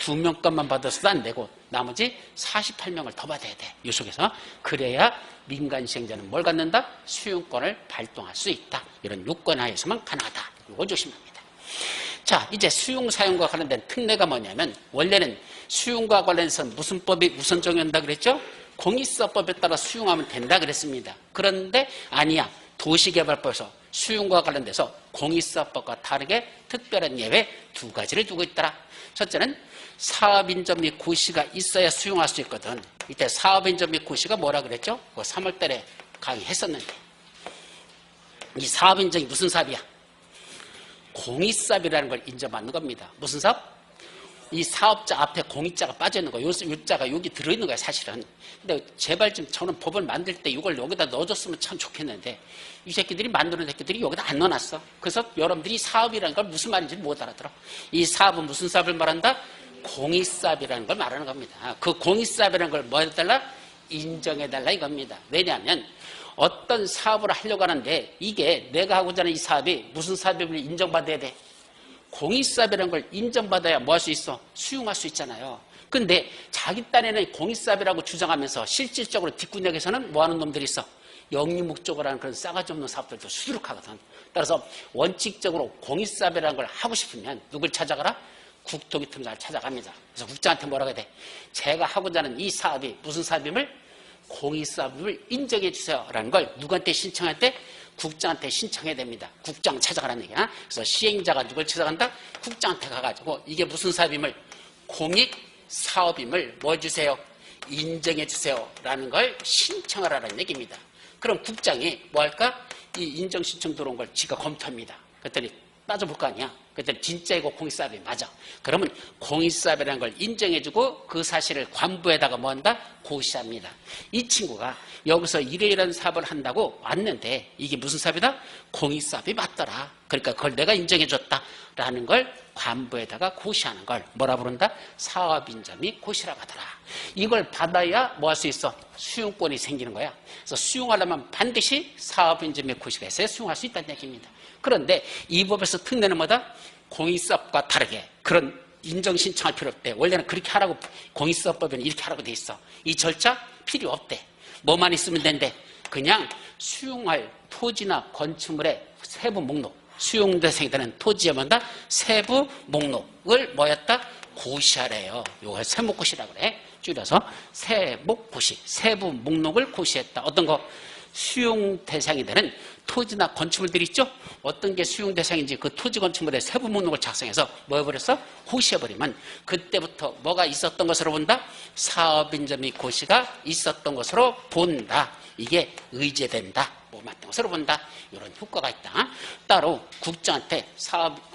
2명 것만 받아서도 안 되고 나머지 48명을 더 받아야 돼. 이 속에서. 그래야 민간시행자는 뭘 갖는다? 수용권을 발동할 수 있다. 이런 요건 하에서만 가능하다. 이거 조심합니다. 자, 이제 수용 사용과 관련된 특례가 뭐냐면 원래는 수용과 관련해서 무슨 법이 우선 적용한다 그랬죠? 공익사업법에 따라 수용하면 된다 그랬습니다. 그런데 아니야. 도시개발법에서 수용과 관련돼서 공익사업법과 다르게 특별한 예외 2가지를 두고 있더라. 첫째는 사업인접 및 고시가 있어야 수용할 수 있거든. 이때 사업인접 및 고시가 뭐라 그랬죠? 3월달에 강의했었는데 이 사업인접이 무슨 사업이야? 공익사업이라는 걸 인정받는 겁니다. 무슨 사업? 이 사업자 앞에 공익자가 빠져있는 거예요. 요자가 여기 들어있는 거야 사실은. 근데 제발 좀 저는 법을 만들 때 이걸 여기다 넣어줬으면 참 좋겠는데 이 새끼들이 만드는 새끼들이 여기다 안 넣어놨어. 그래서 여러분들이 사업이라는 걸 무슨 말인지 못 알아들어. 이 사업은 무슨 사업을 말한다? 공익사업이라는 걸 말하는 겁니다. 그 공익사업이라는 걸 뭐 해달라? 인정해달라 이겁니다. 왜냐하면 어떤 사업을 하려고 하는데 이게 내가 하고자 하는 이 사업이 무슨 사업임을 인정받아야 돼? 공익사업이라는 걸 인정받아야 뭐 할 수 있어? 수용할 수 있잖아요. 근데 자기 딴에는 공익사업이라고 주장하면서 실질적으로 뒷구녕에서는 뭐 하는 놈들이 있어? 영리목적으로 하는 그런 싸가지 없는 사업들도 수두룩하거든. 따라서 원칙적으로 공익사업이라는 걸 하고 싶으면 누굴 찾아가라? 국토교통사를 찾아갑니다. 그래서 국장한테 뭐라고 해야 돼? 제가 하고자 하는 이 사업이 무슨 사업임을? 공익사업임을 인정해 주세요. 라는 걸 누구한테 신청할 때? 국장한테 신청해야 됩니다. 국장 찾아가라는 얘기야. 그래서 시행자가 누굴 찾아간다? 국장한테 가가지고 이게 무슨 사업임을? 공익사업임을 뭐 해주세요? 인정해 주세요. 라는 걸 신청하라는 얘기입니다. 그럼 국장이 뭐 할까? 이 인정 신청 들어온 걸 지가 검토합니다. 그랬더니 따져볼 거 아니야. 그랬더니 진짜 이거 공익사업이 맞아. 그러면 공익사업이라는 걸 인정해주고 그 사실을 관부에다가 뭐 한다? 고시합니다. 이 친구가 여기서 이러이러한 사업을 한다고 왔는데 이게 무슨 사업이다? 공익사업이 맞더라. 그러니까 그걸 내가 인정해줬다라는 걸 관부에다가 고시하는 걸 뭐라 부른다? 사업인정 및 고시라고 하더라. 이걸 받아야 뭐 할 수 있어? 수용권이 생기는 거야. 그래서 수용하려면 반드시 사업인정 및 고시가 있어야 수용할 수 있다는 얘기입니다. 그런데 이 법에서 특례는 뭐다? 공익사업과 다르게 그런 인정 신청할 필요 없대. 원래는 그렇게 하라고 공익사업법에는 이렇게 하라고 돼 있어. 이 절차 필요 없대. 뭐만 있으면 된대. 그냥 수용할 토지나 건축물의 세부 목록, 수용 대상이 되는 토지에 뭔다? 세부 목록을 뭐였다? 고시하래요. 요걸 세목고시라고 그래. 줄여서 세목고시, 세부 목록을 고시했다. 어떤 거? 수용 대상이 되는 토지나 건축물들이 있죠? 어떤 게 수용 대상인지 그 토지 건축물의 세부 목록을 작성해서 뭐 해버렸어? 고시해버리면 그때부터 뭐가 있었던 것으로 본다? 사업인정 및 고시가 있었던 것으로 본다. 이게 의제된다. 뭐 맞는 것으로 본다. 이런 효과가 있다. 따로 국장한테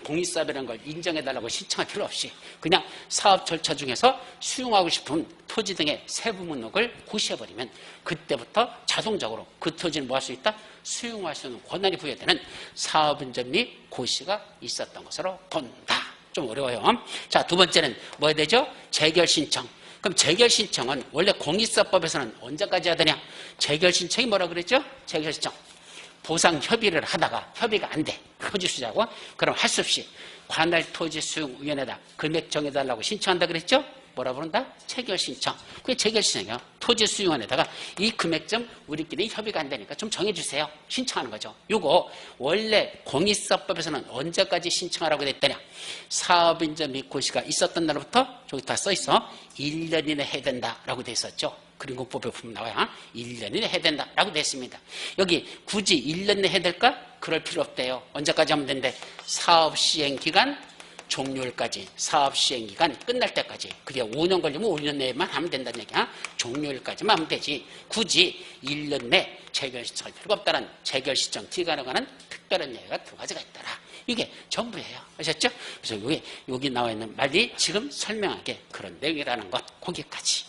공익사업이라는 걸 인정해달라고 신청할 필요 없이 그냥 사업 절차 중에서 수용하고 싶은 토지 등의 세부 목록을 고시해버리면 그때부터 자동적으로 그 토지를 뭐 할 수 있다? 수용할 수 있는 권한이 부여되는 사업인정 및 고시가 있었던 것으로 본다. 좀 어려워요. 자, 두 번째는 뭐 해야 되죠? 재결 신청. 그럼 재결 신청은 원래 공익사업법에서는 언제까지 해야 되냐? 재결 신청이 뭐라 그랬죠? 재결 신청. 보상 협의를 하다가 협의가 안 돼. 토지 수자고. 그럼 할 수 없이 관할 토지 수용위원회에다 금액 정해달라고 신청한다 그랬죠? 뭐라 부른다? 재결 신청. 그게 재결 신청이요. 토지 수용원에다가 이 금액점 우리끼리 협의가 안 되니까 좀 정해주세요. 신청하는 거죠. 요거 원래 공익사업법에서는 언제까지 신청하라고 됐더냐? 사업인정 및 고시가 있었던 날부터 저기 다 써있어. 1년 이내 해야 된다라고 돼 있었죠. 그림공법에 보면 나와요. 1년 이내 해야 된다라고 돼 있습니다. 여기 굳이 1년 내에 해야 될까? 그럴 필요 없대요. 언제까지 하면 된대? 사업 시행 기간 종료일까지, 사업 시행기간 끝날 때까지. 그게 5년 걸리면 5년 내에만 하면 된다는 얘기야. 종료일까지만 하면 되지. 굳이 1년 내 재결 신청할 필요가 없다는 재결 신청 기간에 관한 특별한 얘기가 두 가지가 있더라. 이게 전부예요. 아셨죠? 그래서 여기 나와 있는 말이 지금 설명하게 그런 내용이라는 것, 거기까지.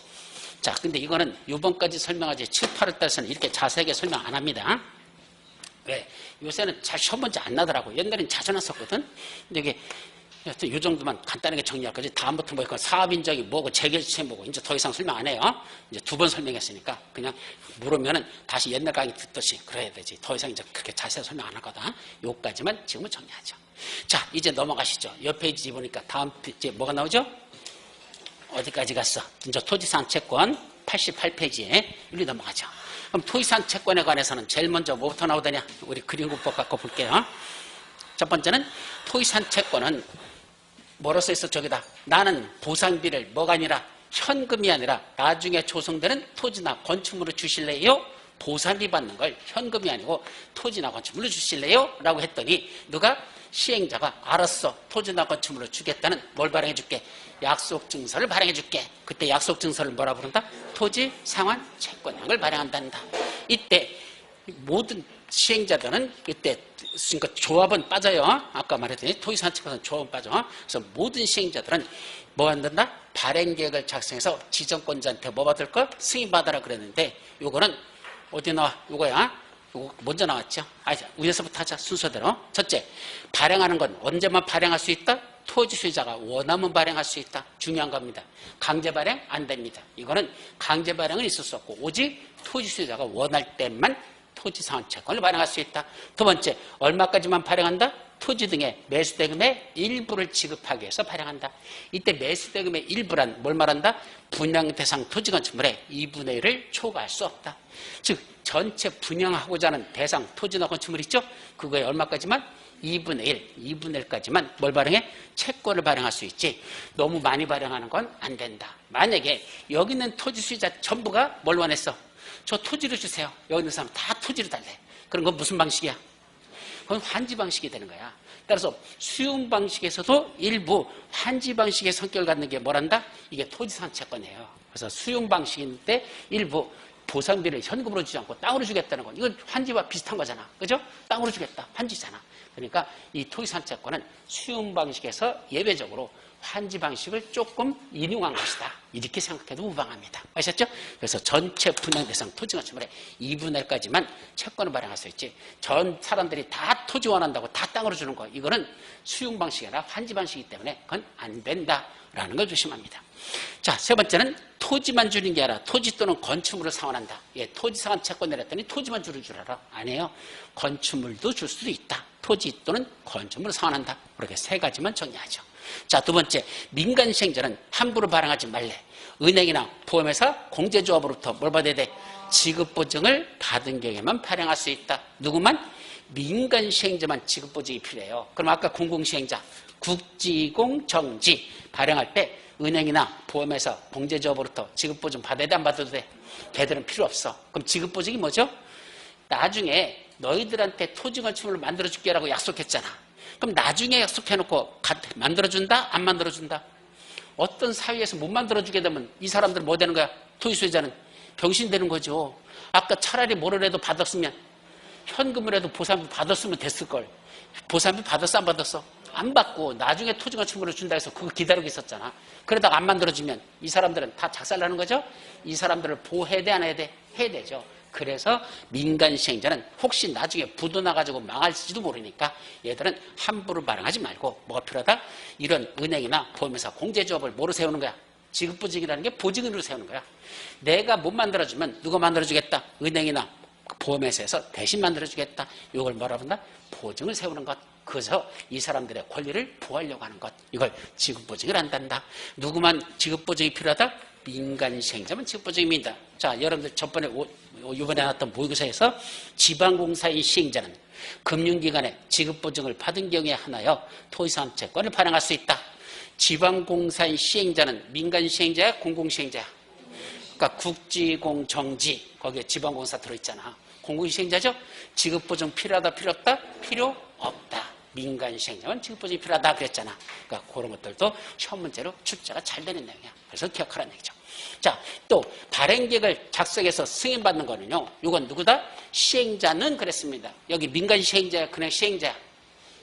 자, 근데 이거는 이번까지 설명하지 7, 8월 달에서는 이렇게 자세하게 설명 안 합니다. 왜? 요새는 잘 시험 문제 안 나더라고. 옛날엔 자주 났었거든. 근데 이게 하여튼 이 정도만 간단하게 정리할 거지. 다음부터 뭐 사업 인정이 뭐고 재결신청이 뭐고 이제 더 이상 설명 안 해요. 이제 2번 설명했으니까 그냥 물으면은 다시 옛날 강의 듣듯이 그래야 되지. 더 이상 이제 그렇게 자세히 설명 안 할 거다. 요까지만 지금은 정리하죠. 자, 이제 넘어가시죠. 옆 페이지 보니까 다음 이제 뭐가 나오죠? 어디까지 갔어? 이제 토지상 채권 88페이지에 여기 넘어가죠. 그럼 토지상 채권에 관해서는 제일 먼저 뭐부터 나오더냐? 우리 그림국법 갖고 볼게요. 첫 번째는 토지상 채권은 뭐로 써있어? 저기다. 나는 보상비를 뭐가 아니라 현금이 아니라 나중에 조성되는 토지나 건축물을 주실래요? 보상비 받는 걸 현금이 아니고 토지나 건축물로 주실래요? 라고 했더니 누가? 시행자가 알았어. 토지나 건축물로 주겠다는 뭘 발행해 줄게? 약속증서를 발행해 줄게. 그때 약속증서를 뭐라 부른다? 토지 상환 채권량을 발행한단다. 이때 모든 시행자들은 이때 그러니까 조합은 빠져요. 아까 말했더니 토지상환 채권은 조합은 빠져. 그래서 모든 시행자들은 뭐 한단다? 발행계획을 작성해서 지정권자한테 뭐 받을 거? 승인받아라 그랬는데 요거는 어디 나와? 요거야. 요거 먼저 나왔죠. 위에서부터 하자. 순서대로. 첫째, 발행하는 건 언제만 발행할 수 있다? 토지 수요자가 원하면 발행할 수 있다. 중요한 겁니다. 강제 발행 안 됩니다. 이거는 강제 발행은 있을 수 없고 오직 토지 수요자가 원할 때만 토지 상환 채권을 발행할 수 있다. 두 번째, 얼마까지만 발행한다? 토지 등의 매수대금의 일부를 지급하기 위해서 발행한다. 이때 매수대금의 일부란 뭘 말한다? 분양 대상 토지 건축물의 2분의 1을 초과할 수 없다. 즉 전체 분양하고자 하는 대상 토지나 건축물 있죠? 그거에 얼마까지만? 2분의 1, 2분의 1까지만 뭘 발행해? 채권을 발행할 수 있지. 너무 많이 발행하는 건 안 된다. 만약에 여기 있는 토지 수요자 전부가 뭘 원했어? 저 토지를 주세요. 여기 있는 사람 다 토지를 달래. 그런 건 무슨 방식이야? 그건 환지 방식이 되는 거야. 따라서 수용 방식에서도 일부 환지 방식의 성격을 갖는 게 뭐란다? 이게 토지상 채권이에요. 그래서 수용 방식인데 일부 보상비를 현금으로 주지 않고 땅으로 주겠다는 건 이건 환지와 비슷한 거잖아. 그죠? 땅으로 주겠다. 환지잖아. 그러니까 이 토지상 채권은 수용 방식에서 예외적으로 환지 방식을 조금 인용한 것이다. 이렇게 생각해도 무방합니다. 아셨죠? 그래서 전체 분양 대상 토지 건축물의 2분의 1까지만 채권을 발행할 수 있지. 전 사람들이 다 토지 원한다고 다 땅으로 주는 거. 이거는 수용 방식이 아니라 환지 방식이기 때문에 그건 안 된다라는 걸 조심합니다. 자, 세 번째는 토지만 주는 게 아니라 토지 또는 건축물을 상환한다. 예, 토지 상환 채권 내렸더니 토지만 주는 줄 알아? 아니에요. 건축물도 줄 수도 있다. 토지 또는 건축물을 상환한다. 그렇게 세 가지만 정리하죠. 자, 두 번째, 민간 시행자는 함부로 발행하지 말래. 은행이나 보험회사, 공제조합으로부터 뭘 받아야 돼? 지급보증을 받은 경우에만 발행할 수 있다. 누구만? 민간 시행자만 지급보증이 필요해요. 그럼 아까 공공시행자, 국지공, 정지 발행할 때 은행이나 보험회사, 공제조합으로부터 지급보증 받아야 돼? 안 받아도 돼? 걔들은 필요 없어. 그럼 지급보증이 뭐죠? 나중에 너희들한테 토지 건축물을 만들어줄게라고 약속했잖아. 그럼 나중에 약속해놓고 만들어준다? 안 만들어준다? 어떤 사회에서 못 만들어주게 되면 이 사람들은 뭐 되는 거야? 토지 수요자는 병신 되는 거죠. 아까 차라리 뭐를 해도 받았으면 현금으로라도 보상비 받았으면 됐을걸. 보상비 받았어, 안 받았어? 안 받고 나중에 토지건축물을 준다 해서 그거 기다리고 있었잖아. 그러다가 안 만들어지면 이 사람들은 다 작살나는 거죠. 이 사람들을 보호해야 돼, 안 해야 돼? 해야 되죠. 그래서 민간 시행자는 혹시 나중에 부도 나가지고 망할지도 모르니까 얘들은 함부로 발행하지 말고 뭐가 필요하다? 이런 은행이나 보험회사 공제조합을 뭐로 세우는 거야? 지급보증이라는 게 보증인으로 세우는 거야. 내가 못 만들어주면 누가 만들어주겠다? 은행이나 보험회사에서 대신 만들어주겠다. 이걸 뭐라 한다? 보증을 세우는 것. 그래서 이 사람들의 권리를 보호하려고 하는 것. 이걸 지급보증을 한단다. 누구만 지급보증이 필요하다? 민간 시행자만 지급보증입니다. 자, 여러분들 이번에 나왔던 모의고사에서 지방공사인 시행자는 금융기관에 지급보증을 받은 경우에 하나여 토지사업채권을 발행할 수 있다. 지방공사인 시행자는 민간 시행자야, 공공시행자야? 그러니까 국지공 정지 거기에 지방공사 들어있잖아. 공공시행자죠? 지급보증 필요하다, 필요 없다? 필요 없다. 민간 시행자는 지급보증이 필요하다 그랬잖아. 그러니까 그런 것들도 시험 문제로 출제가 잘 되는 내용이야. 그래서 기억하라는 얘기죠. 자, 또 발행계획을 작성해서 승인받는 거는요. 이건 누구다? 시행자는 그랬습니다. 여기 민간 시행자야, 그냥 시행자야?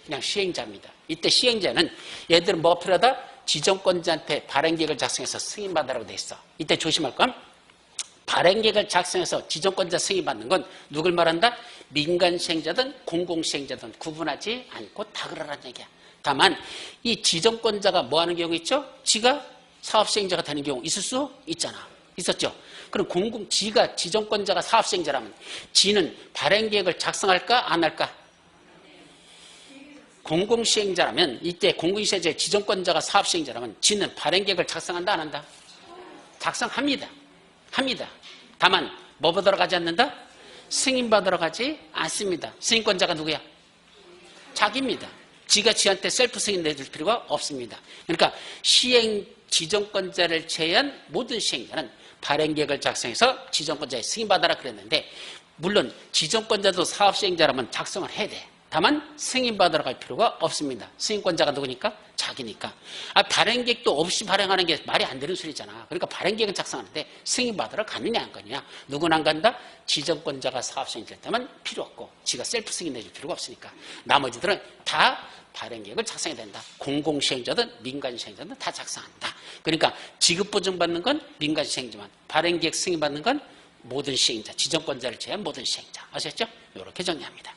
그냥 시행자입니다. 이때 시행자는 얘들은 뭐 필요하다? 지정권자한테 발행계획을 작성해서 승인받으라고 돼 있어. 이때 조심할 건 발행계획을 작성해서 지정권자 승인받는 건 누굴 말한다? 민간 시행자든 공공시행자든 구분하지 않고 다 그러라는 얘기야. 다만 이 지정권자가 뭐 하는 경우 있죠? 지가 사업시행자가 되는 경우 있을 수 있잖아. 있었죠? 그럼 지가 지정권자가 사업시행자라면 지는 발행계획을 작성할까 안 할까? 공공시행자라면 이때 공공시행자의 지정권자가 사업시행자라면 지는 발행계획을 작성한다 안 한다? 작성합니다. 합니다. 다만 뭐 받으러 가지 않는다? 승인받으러 가지 않습니다. 승인권자가 누구야? 자기입니다. 지가 지한테 셀프 승인 내줄 필요가 없습니다. 그러니까 시행 지정권자를 제외한 모든 시행자는 발행계획을 작성해서 지정권자의 승인받아라 그랬는데 물론 지정권자도 사업시행자라면 작성을 해야 돼. 다만 승인받으러 갈 필요가 없습니다. 승인권자가 누구니까? 자기니까. 발행계획도 없이 발행하는 게 말이 안 되는 소리잖아. 그러니까 발행계획은 작성하는데 승인받으러 가느냐 안 가느냐. 누구는 안 간다? 지정권자가 사업시행자였다면 필요 없고 지가 셀프 승인 내줄 필요가 없으니까. 나머지들은 다 발행계획을 작성해야 된다. 공공시행자든 민간시행자든 다 작성한다. 그러니까 지급보증 받는 건 민간시행자만, 발행계획 승인받는 건 모든 시행자, 지정권자를 제외한 모든 시행자. 아셨죠? 이렇게 정리합니다.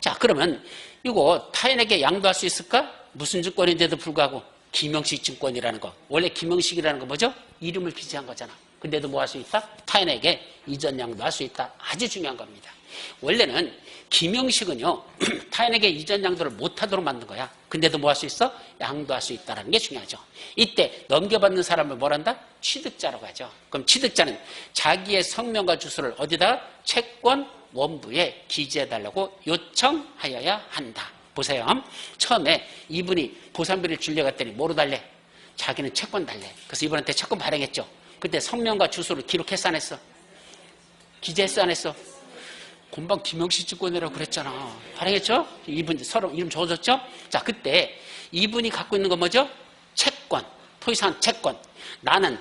자, 그러면 이거 타인에게 양도할 수 있을까? 무슨 증권인데도 불구하고 김영식 증권이라는 거. 원래 김영식이라는 거 뭐죠? 이름을 기재한 거잖아. 근데도 뭐 할 수 있다? 타인에게 이전 양도할 수 있다. 아주 중요한 겁니다. 원래는 김영식은요, 타인에게 이전 양도를 못하도록 만든 거야. 근데도 뭐 할 수 있어? 양도할 수 있다는 게 중요하죠. 이때 넘겨받는 사람을 뭐란다? 취득자라고 하죠. 그럼 취득자는 자기의 성명과 주소를 어디다? 채권 원부에 기재해달라고 요청하여야 한다. 보세요. 처음에 이분이 보상비를 주려고 했더니 뭐로 달래? 자기는 채권 달래. 그래서 이분한테 채권 발행했죠. 그때 성명과 주소를 기록했어 안 했어? 기재했어 안 했어? 금방 김영식 증권이라고 그랬잖아. 발행했죠? 이분 서로 이름 적어줬죠? 자, 그때 이분이 갖고 있는 건 뭐죠? 채권, 토지산 채권. 나는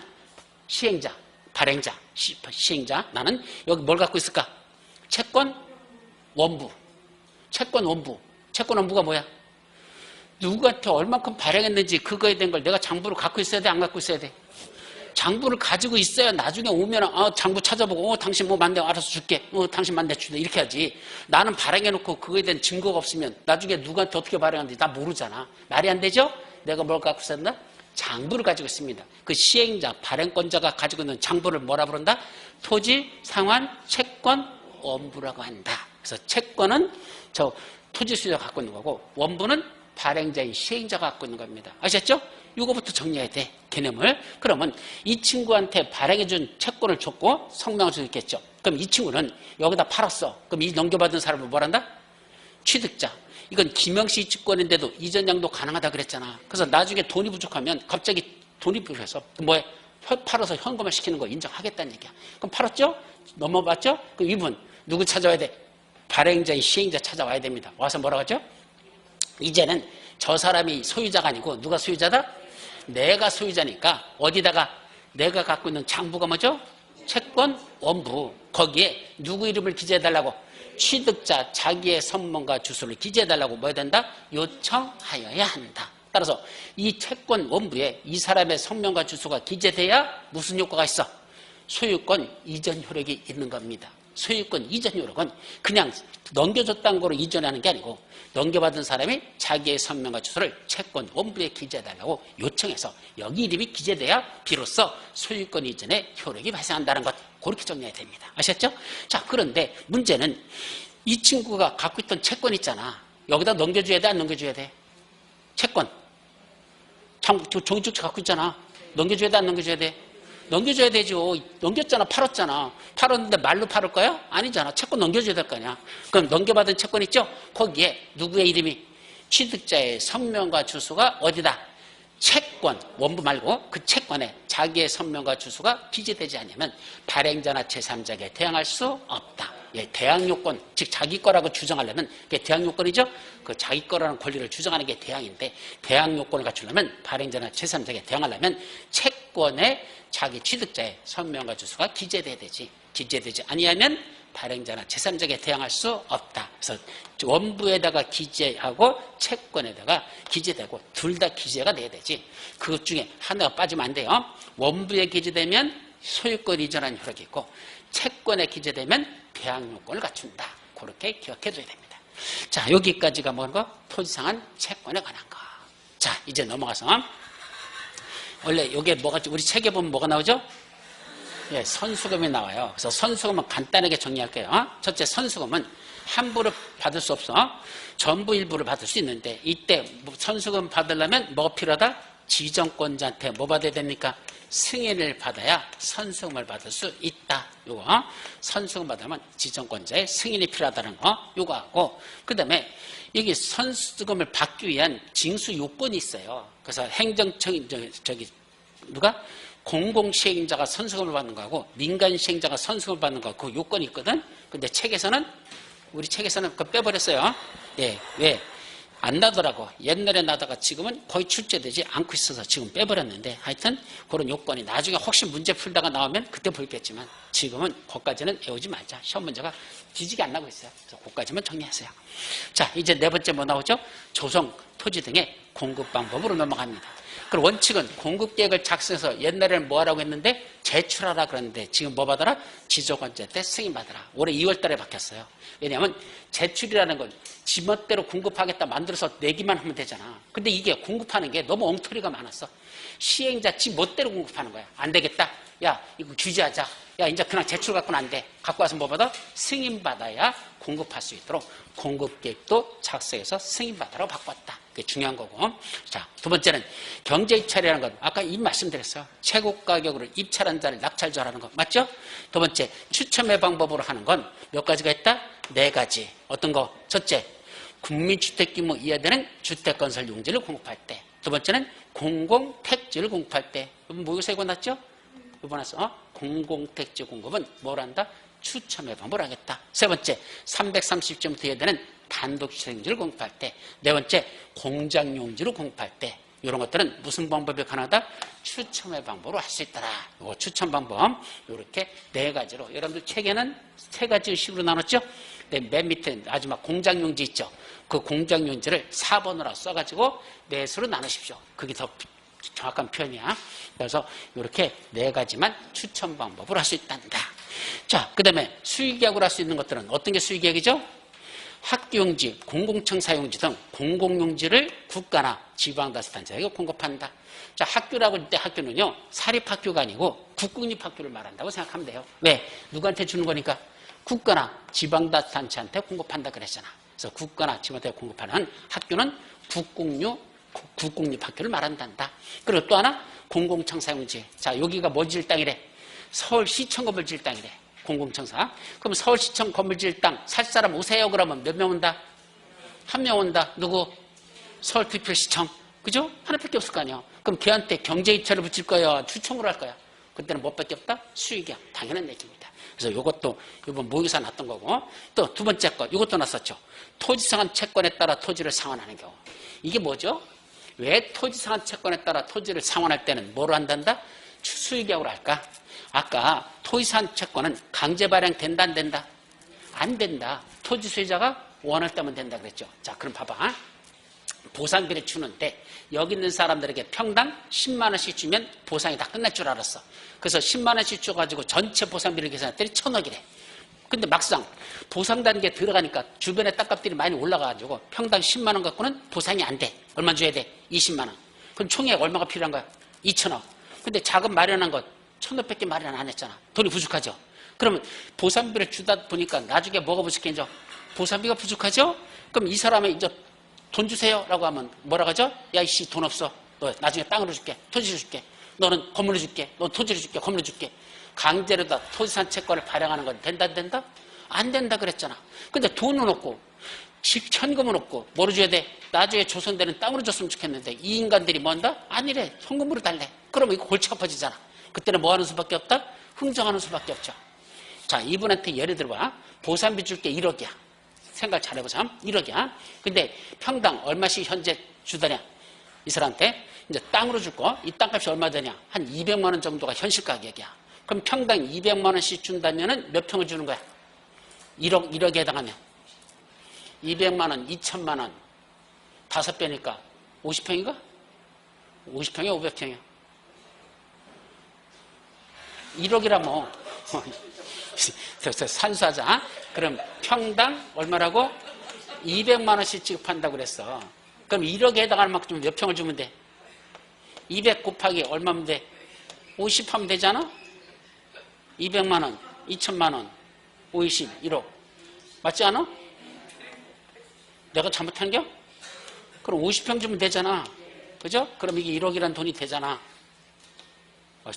시행자, 발행자, 시행자. 나는 여기 뭘 갖고 있을까? 채권 원부. 채권 원부. 채권 원부가 뭐야? 누구한테 얼만큼 발행했는지 그거에 대한 걸 내가 장부를 갖고 있어야 돼? 안 갖고 있어야 돼? 장부를 가지고 있어야 나중에 오면 장부 찾아보고 당신 뭐 만대 알아서 줄게. 당신 만대 줄게. 이렇게 하지. 나는 발행해놓고 그거에 대한 증거가 없으면 나중에 누구한테 어떻게 발행하는지 나 모르잖아. 말이 안 되죠? 내가 뭘 갖고 있었나? 장부를 가지고 있습니다. 그 시행자, 발행권자가 가지고 있는 장부를 뭐라 부른다? 토지, 상환, 채권, 원부라고 한다. 그래서 채권은 저 토지 수요자가 갖고 있는 거고 원부는 발행자인 시행자가 갖고 있는 겁니다. 아셨죠? 이거부터 정리해야 돼. 개념을. 그러면 이 친구한테 발행해준 채권을 줬고 성명을 줬겠죠. 그럼 이 친구는 여기다 팔았어. 그럼 이 넘겨받은 사람은 뭐란다? 취득자. 이건 김영식 증권인데도 이전 양도 가능하다 그랬잖아. 그래서 나중에 돈이 부족하면 갑자기 돈이 필요해서 뭐해? 팔아서 현금화 시키는 거 인정하겠다는 얘기야. 그럼 팔았죠? 넘어봤죠? 그럼 이분 누구 찾아와야 돼? 발행자인 시행자 찾아와야 됩니다. 와서 뭐라고 하죠? 이제는 저 사람이 소유자가 아니고 누가 소유자다? 내가 소유자니까 어디다가 내가 갖고 있는 장부가 뭐죠? 채권 원부. 거기에 누구 이름을 기재해달라고? 취득자 자기의 선명과 주소를 기재해달라고 뭐 해야 된다? 요청하여야 한다. 따라서 이 채권 원부에 이 사람의 성명과 주소가 기재돼야 무슨 효과가 있어? 소유권 이전 효력이 있는 겁니다. 소유권 이전 효력은 그냥 넘겨줬다는 거로 이전하는 게 아니고 넘겨받은 사람이 자기의 성명과 주소를 채권 원부에 기재해달라고 요청해서 여기 이름이 기재돼야 비로소 소유권 이전의 효력이 발생한다는 것. 그렇게 정리해야 됩니다. 아셨죠? 자, 그런데 문제는 이 친구가 갖고 있던 채권 있잖아. 여기다 넘겨줘야 돼? 안 넘겨줘야 돼? 채권. 종이축제 갖고 있잖아. 넘겨줘야 돼? 안 넘겨줘야 돼? 넘겨줘야 되죠. 넘겼잖아. 팔았잖아. 팔았는데 말로 팔을 거야? 아니잖아. 채권 넘겨줘야 될 거 아니야. 그럼 넘겨받은 채권 있죠? 거기에 누구의 이름이? 취득자의 성명과 주소가 어디다? 채권, 원부 말고 그 채권에 자기의 성명과 주소가 기재되지 않으면 발행자나 제3자에게 대항할 수 없다. 예, 대항요건, 즉 자기 거라고 주장하려면 그게 대항요건이죠. 그 자기 거라는 권리를 주장하는 게 대항인데 대항요건을 갖추려면 발행자나 제3자에게 대항하려면 채권에 자기 취득자의 성명과 주소가 기재돼야 되지. 기재되지 아니하면 발행자나 제3자에게 대항할 수 없다. 그래서 원부에다가 기재하고 채권에다가 기재되고 둘 다 기재가 돼야 되지. 그것 중에 하나가 빠지면 안 돼요. 원부에 기재되면 소유권 이전한 효력이 있고 채권에 기재되면 대항요건을 갖춘다. 그렇게 기억해둬야 됩니다. 자, 여기까지가 뭔가 토지상한 채권에 관한 거. 자, 이제 넘어가서 원래 이게 뭐가 우리 책에 보면 뭐가 나오죠? 예, 선수금이 나와요. 그래서 선수금은 간단하게 정리할게요. 첫째, 선수금은 함부로 받을 수 없어. 전부 일부를 받을 수 있는데 이때 선수금 받으려면 뭐가 필요하다? 지정권자한테 뭐 받아야 됩니까? 승인을 받아야 선수금을 받을 수 있다. 요거 선수금 받으면 지정권자의 승인이 필요하다는 거 요거 하고 그다음에 여기 선수금을 받기 위한 징수 요건이 있어요. 그래서 행정청이 누가 공공시행자가 선수금을 받는 거하고 민간시행자가 선수금을 받는 거 그 요건이 있거든. 근데 책에서는 우리 책에서는 그거 빼버렸어요. 예, 왜? 안 나더라고. 옛날에 나다가 지금은 거의 출제되지 않고 있어서 지금 빼버렸는데 하여튼 그런 요건이 나중에 혹시 문제 풀다가 나오면 그때 볼겠지만 지금은 거기까지는 외우지 말자. 시험 문제가 뒤지게 안 나고 있어요. 그래서 거기까지만 정리하세요. 자, 이제 네 번째 뭐 나오죠? 조성, 토지 등의 공급 방법으로 넘어갑니다. 그리고 원칙은 공급계획을 작성해서 옛날에는 뭐 하라고 했는데 제출하라 그랬는데 지금 뭐 받아라? 지정권자한테 승인받아라. 올해 2월 달에 바뀌었어요. 왜냐하면 제출이라는 건 지멋대로 공급하겠다 만들어서 내기만 하면 되잖아. 근데 이게 공급하는 게 너무 엉터리가 많았어. 시행자 지멋대로 공급하는 거야. 안 되겠다. 야, 이거 규제하자. 야, 이제 그냥 제출 갖고는 안 돼. 갖고 와서 뭐 받아? 승인받아야 공급할 수 있도록 공급계획도 작성해서 승인받으라고 바꿨다. 그게 중요한 거고. 자, 두 번째는 경제입찰이라는 건 아까 이 말씀드렸어요. 최고 가격으로 입찰한 자를 낙찰조하라는 거. 맞죠? 두 번째, 추첨의 방법으로 하는 건 몇 가지가 있다? 네 가지. 어떤 거? 첫째, 국민주택 규모 이하되는 주택건설 용지를 공급할 때. 두 번째는 공공택지를 공급할 때. 여러분 모의고사 이거 났죠? 이거 났어. 공공택지 공급은 뭘 한다? 추첨의 방법을 하겠다. 세 번째, 330점부터 해야 되는 단독주택용지를 공급할 때. 네 번째, 공장용지로 공급할 때. 이런 것들은 무슨 방법이 가능하다? 추첨의 방법으로 할 수 있더라. 이 추첨 방법 이렇게 네 가지로. 여러분들 책에는 세 가지 식으로 나눴죠? 네, 맨 밑에 마지막 공장용지 있죠? 그 공장용지를 4번으로 써가지고 넷으로 나누십시오. 그게 더 정확한 표현이야. 그래서 이렇게 네 가지만 추첨 방법으로 할 수 있단다. 자, 그 다음에 수의계약으로 할 수 있는 것들은 어떤 게 수의계약이죠? 학교용지, 공공청사용지 등 공공용지를 국가나 지방자치단체에게 공급한다. 자, 학교라고 할 때 학교는요, 사립학교가 아니고 국공립학교를 말한다고 생각하면 돼요. 왜? 누구한테 주는 거니까? 국가나 지방자치단체한테 공급한다 그랬잖아. 그래서 국가나 지방자치한테 공급하는 학교는 국공립학교를 말한단다. 그리고 또 하나, 공공청사용지. 자, 여기가 뭐 지을 땅이래? 서울시청 건물 지을 땅이래. 공공청사. 그럼 서울시청 건물 지을 땅 살 사람 오세요 그러면 몇 명 온다? 한 명 온다. 누구? 서울특별시청. 그죠? 하나밖에 없을 거 아니야. 그럼 걔한테 경제입찰을 붙일 거야? 추첨으로 할 거야? 그때는 뭐밖에 없다? 수의계약. 당연한 얘기입니다. 그래서 이것도 이번 모의고사 났던 거고. 또 두 번째 거 이것도 났었죠. 토지상한 채권에 따라 토지를 상환하는 경우. 이게 뭐죠? 왜 토지상한 채권에 따라 토지를 상환할 때는 뭐로 한단다? 수의계약으로 할까? 아까 토지상한 채권은 강제 발행된다 안 된다? 안 된다. 토지 소유자가 원할 때만 된다 그랬죠. 자, 그럼 봐봐. 보상비를 주는데 여기 있는 사람들에게 평당 10만 원씩 주면 보상이 다 끝날 줄 알았어. 그래서 10만 원씩 줘가지고 전체 보상비를 계산했더니 1,000억이래. 근데 막상 보상 단계에 들어가니까 주변에 땅값들이 많이 올라가가지고 평당 10만 원 갖고는 보상이 안 돼. 얼마 줘야 돼? 20만 원. 그럼 총액 얼마가 필요한 거야? 2,000억. 근데 자금 마련한 것 1,500개 마련 안 했잖아. 돈이 부족하죠. 그러면 보상비를 주다 보니까 나중에 뭐가 부족해져? 보상비가 부족하죠? 그럼 이 사람은 이제 돈 주세요 라고 하면 뭐라고 하죠? 야, 이씨 돈 없어. 너 나중에 땅으로 줄게. 토지를 줄게. 너는 건물을 줄게. 너 토지를 줄게. 건물을 줄게. 강제로 다 토지산 채권을 발행하는 건 된다 안 된다? 안 된다 그랬잖아. 근데 돈은 없고 현금은 없고 뭐로 줘야 돼? 나중에 조선되는 땅으로 줬으면 좋겠는데 이 인간들이 뭔다? 아니래. 현금으로 달래. 그러면 이거 골치가 아파지잖아. 그때는 뭐 하는 수밖에 없다? 흥정하는 수밖에 없죠. 자, 이분한테 예를 들어봐. 보상비 줄게 1억이야. 생각 잘해보자. 1억이야. 근데 평당 얼마씩 현재 주더냐? 이 사람한테 이제 땅으로 줄 거. 이 땅값이 얼마 되냐? 한 200만 원 정도가 현실 가격이야. 그럼 평당 200만 원씩 준다면은 몇 평을 주는 거야? 1억에 해당하면 200만 원, 2천만 원 5배니까 50평인가? 50평이야? 500평이야? 1억이라 뭐 산수하자. 그럼 평당 얼마라고? 200만 원씩 지급한다고 그랬어. 그럼 1억에 해당하는 만큼 몇 평을 주면 돼? 200 곱하기 얼마면 돼? 50 하면 되잖아? 200만 원, 2천만 원, 50, 1억. 맞지 않아? 내가 잘못한겨? 그럼 50평 주면 되잖아. 그죠? 그럼 이게 1억이란 돈이 되잖아.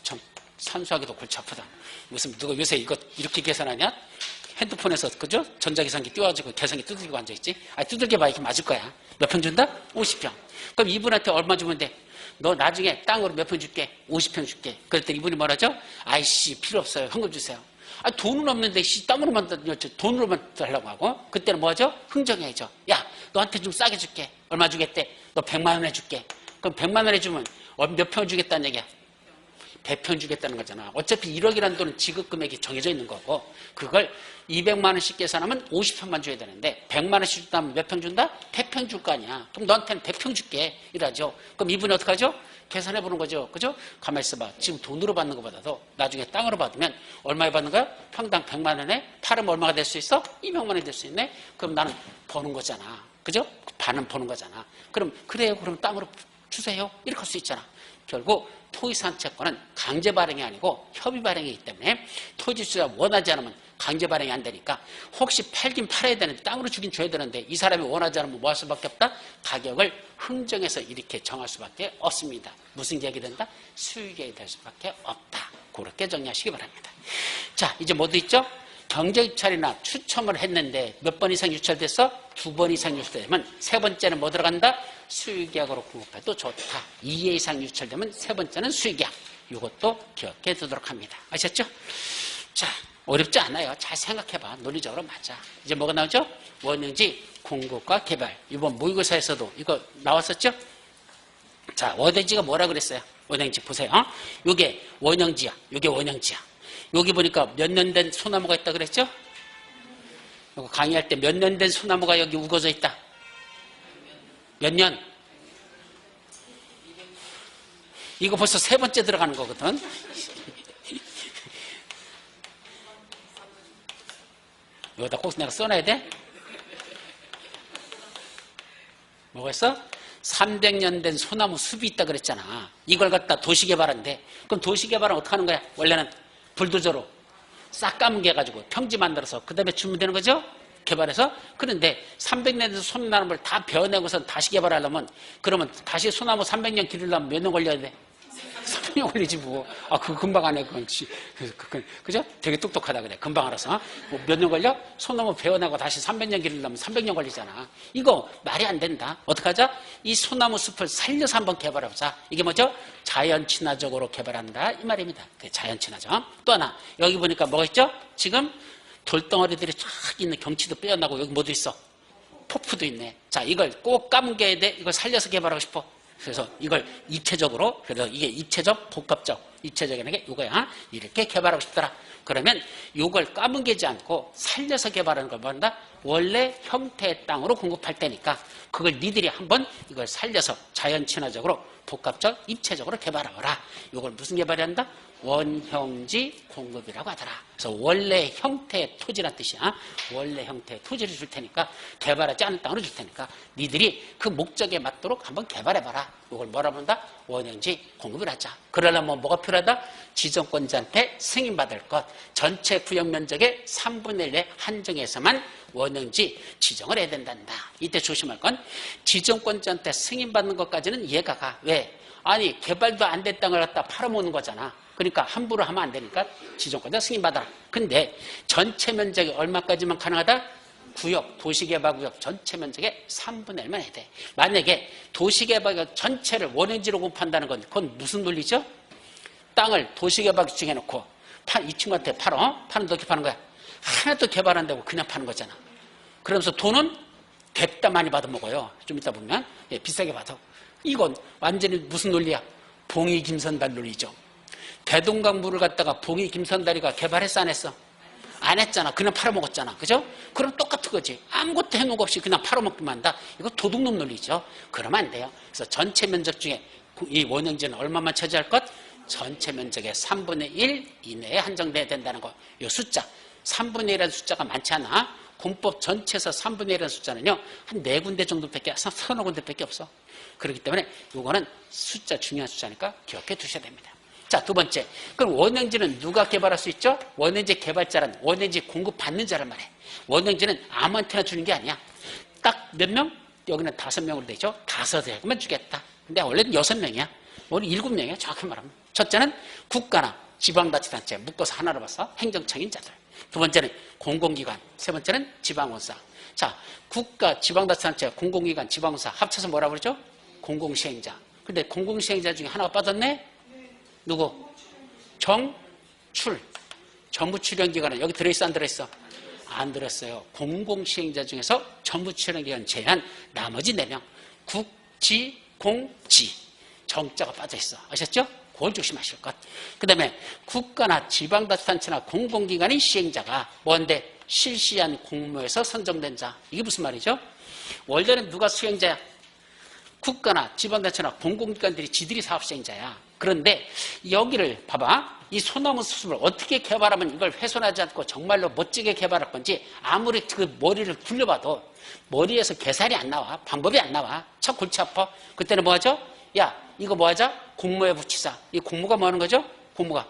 참 산수하기도 골치 아프다. 무슨 누가 요새 이거 이렇게 계산하냐? 핸드폰에서 그죠? 전자계산기 띄워가지고 계산기 두들기고 앉아있지? 아, 두들겨 봐. 이렇게 맞을 거야. 몇 평 준다? 50평. 그럼 이분한테 얼마 주면 돼? 너 나중에 땅으로 몇 평 줄게? 50평 줄게. 그랬더니 이분이 뭐라죠? 아이씨 필요 없어요. 현금 주세요. 아, 돈은 없는데 땅으로만 돈으로만 달라고 하고 그때는 뭐하죠? 흥정해야죠. 야, 너한테 좀 싸게 줄게. 얼마 주겠대? 너 100만 원 해줄게. 그럼 100만 원 해주면 몇 평 주겠다는 얘기야? 100평 주겠다는 거잖아. 어차피 1억이라는 돈은 지급 금액이 정해져 있는 거고 그걸 200만 원씩 계산하면 50평만 줘야 되는데 100만 원씩 준다면 몇 평 준다? 100평 줄 거 아니야. 그럼 너한테는 100평 줄게 이러죠. 그럼 이분이 어떡하죠? 계산해 보는 거죠. 그죠? 가만히 있어봐. 지금 돈으로 받는 것보다도 나중에 땅으로 받으면 얼마에 받는 거야? 평당 100만 원에 팔으면 얼마가 될 수 있어? 200만 원이 될 수 있네. 그럼 나는 버는 거잖아. 그죠? 반은 버는 거잖아. 그럼 그래요. 그럼 땅으로 주세요. 이렇게 할 수 있잖아. 결국 토지산 채권은 강제 발행이 아니고 협의 발행이기 때문에 토지주가 원하지 않으면 강제 발행이 안 되니까 혹시 팔긴 팔아야 되는데 땅으로 주긴 줘야 되는데 이 사람이 원하지 않으면 뭐 할 수밖에 없다? 가격을 흥정해서 이렇게 정할 수밖에 없습니다. 무슨 계약이 된다? 수익계약이 될 수밖에 없다. 그렇게 정리하시기 바랍니다. 자, 이제 뭐도 있죠? 경제유찰이나 추첨을 했는데 몇 번 이상 유찰됐어? 2번 이상 유찰되면 세 번째는 뭐 들어간다? 수익계약으로 공급해도 좋다. 2회 이상 유찰되면 세 번째는 수익계약. 이것도 기억해 두도록 합니다. 아셨죠? 자, 어렵지 않아요. 잘 생각해봐. 논리적으로 맞아. 이제 뭐가 나오죠? 원형지 공급과 개발. 이번 모의고사에서도 이거 나왔었죠? 자, 원형지가 뭐라 그랬어요? 원형지 보세요. 이게 원형지야. 이게 원형지야. 여기 보니까 몇 년 된 소나무가 있다 그랬죠? 이거 강의할 때 몇 년 된 소나무가 여기 우거져 있다. 몇 년? 이거 벌써 세 번째 들어가는 거거든. 여기다 꼭 내가 써놔야 돼? 뭐가 있어? 300년 된 소나무 숲이 있다 그랬잖아. 이걸 갖다 도시개발한대. 그럼 도시개발은 어떻게 하는 거야? 원래는 불도저로 싹 까뭉개가지고 평지 만들어서 그 다음에 주면 되는 거죠? 개발해서. 그런데 300년에서 소나무를 다 베어내고서 다시 개발하려면 그러면 다시 소나무 300년 기르려면 몇 년 걸려야 돼? 3년 걸리지 뭐. 아, 그거 금방 안 해. 그건 그죠? 되게 똑똑하다 그래. 금방 알아서. 뭐 몇 년 걸려? 소나무 베어내고 다시 300년 기르려면 300년 걸리잖아. 이거 말이 안 된다. 어떡하자? 이 소나무 숲을 살려서 한번 개발해보자. 이게 뭐죠? 자연 친화적으로 개발한다. 이 말입니다. 자연 친화적. 또 하나. 여기 보니까 뭐가 있죠? 지금 돌덩어리들이 쫙 있는 경치도 빼어나고 여기 뭐도 있어? 폭포도 있네. 자, 이걸 꼭 까뭉개야 돼. 이걸 살려서 개발하고 싶어. 그래서 이걸 입체적으로, 그래서 이게 입체적, 복합적, 입체적이라는 게 이거야. 이렇게 개발하고 싶더라. 그러면 이걸 까뭉개지 않고 살려서 개발하는 걸 뭐한다? 원래 형태의 땅으로 공급할 때니까 그걸 니들이 한번 이걸 살려서 자연 친화적으로 복합적, 입체적으로 개발하거라. 이걸 무슨 개발이 한다? 원형지 공급이라고 하더라. 그래서 원래 형태의 토지란 뜻이야. 원래 형태의 토지를 줄 테니까, 개발하지 않은 땅으로 줄 테니까 니들이 그 목적에 맞도록 한번 개발해봐라. 이걸 뭐라고 한다? 원형지 공급을 하자. 그러려면 뭐가 필요하다? 지정권자한테 승인받을 것, 전체 구역 면적의 3분의 1에 한정해서만 원형지 지정을 해야 된단다. 이때 조심할 건 지정권자한테 승인받는 것까지는 이해가 가. 왜? 아니 개발도 안 된 땅을 갖다 팔아먹는 거잖아. 그러니까 함부로 하면 안 되니까 지정권자 승인받아라. 근데 전체 면적이 얼마까지만 가능하다? 구역, 도시개발구역 전체 면적의 3분의 1만 해야 돼. 만약에 도시개발구역 전체를 원형지로 공급한다는 건 그건 무슨 논리죠? 땅을 도시개발구역 정해놓고 이 친구한테 팔어. 파는데 어떻게 파는 거야? 하나도 개발 안 되고 그냥 파는 거잖아. 그러면서 돈은 냅다 많이 받아먹어요. 좀 이따 보면 비싸게 받아. 이건 완전히 무슨 논리야? 봉이 김선달 논리죠. 대동강 물을 갖다가 봉이 김선달이가 개발했어 안 했어? 안 했잖아. 그냥 팔아먹었잖아. 그죠? 그럼 똑같은 거지. 아무것도 해놓은 거 없이 그냥 팔아먹기만 한다. 이거 도둑놈 논리죠. 그러면 안 돼요. 그래서 전체 면적 중에 이 원형지는 얼마만 차지할 것? 전체 면적의 3분의 1 이내에 한정돼야 된다는 거. 이 숫자 3분의 1이라는 숫자가 많지 않아. 군법 전체에서 3분의 1이라는 숫자는요 한 4군데 정도밖에, 서너 군데밖에 없어. 그렇기 때문에 이거는 숫자 중요한 숫자니까 기억해 두셔야 됩니다. 자, 두 번째. 그럼 원형지는 누가 개발할 수 있죠? 원형지 개발자란 원형지 공급받는 자란 말이에요. 원형지는 아무한테나 주는 게 아니야. 딱 몇 명? 여기는 5명으로 되죠. 5명만 주겠다. 근데 원래는 6명이야. 오늘 7명이야. 정확히 말하면. 첫째는 국가나 지방자치단체 묶어서 하나로 봐서 행정청인자들. 두 번째는 공공기관. 세 번째는 지방원사. 자, 국가, 지방자치단체, 공공기관, 지방원사 합쳐서 뭐라고 그러죠? 공공시행자. 근데 공공시행자 중에 하나가 빠졌네? 누구? 정출. 정부출연기관은 여기 들어있어 안 들어있어? 안 들었어요. 공공시행자 중에서 정부출연기관 제한 나머지 4명. 국, 지, 공, 지. 정자가 빠져있어. 아셨죠? 그걸 조심하실 것. 그 다음에 국가나 지방자치단체나 공공기관의 시행자가 뭔데? 실시한 공모에서 선정된 자. 이게 무슨 말이죠? 원래는 누가 수행자야? 국가나 지방자치나 공공기관들이 지들이 사업시행자야. 그런데 여기를 봐봐. 이 소나무 수습을 어떻게 개발하면 이걸 훼손하지 않고 정말로 멋지게 개발할 건지 아무리 그 머리를 굴려봐도 머리에서 계산이 안 나와. 방법이 안 나와. 참 골치 아파. 그때는 뭐 하죠? 야, 이거 뭐 하자? 공모에 붙이자. 이 공모가 뭐 하는 거죠? 공모가.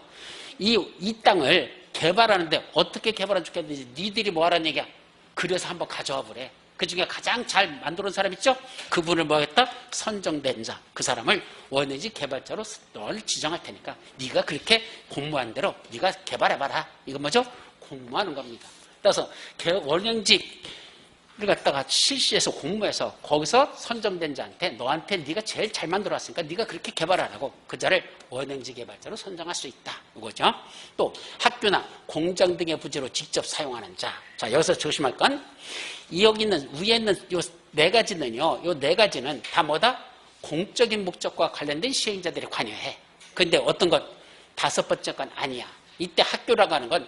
이 땅을 개발하는데 어떻게 개발해 주겠는지 니들이 뭐 하라는 얘기야? 그래서 한번 가져와 보래. 그 중에 가장 잘 만들어온 사람 있죠? 그분을 뭐 하겠다? 선정된 자. 그 사람을 원형지 개발자로 널 지정할 테니까 네가 그렇게 공모한 대로 네가 개발해봐라. 이건 뭐죠? 공모하는 겁니다. 따라서 원형지를 갖다가 실시해서 공모해서 거기서 선정된 자한테 너한테 네가 제일 잘 만들어왔으니까 네가 그렇게 개발하라고 그 자를 원형지 개발자로 선정할 수 있다. 이거죠. 또 학교나 공장 등의 부지로 직접 사용하는 자. 자, 여기서 조심할 건 여기 있는 위에 있는 요 4가지는요. 요 4가지는 다 뭐다? 공적인 목적과 관련된 시행자들이 관여해. 근데 어떤 건 5번째 건 아니야. 이때 학교라고 하는 건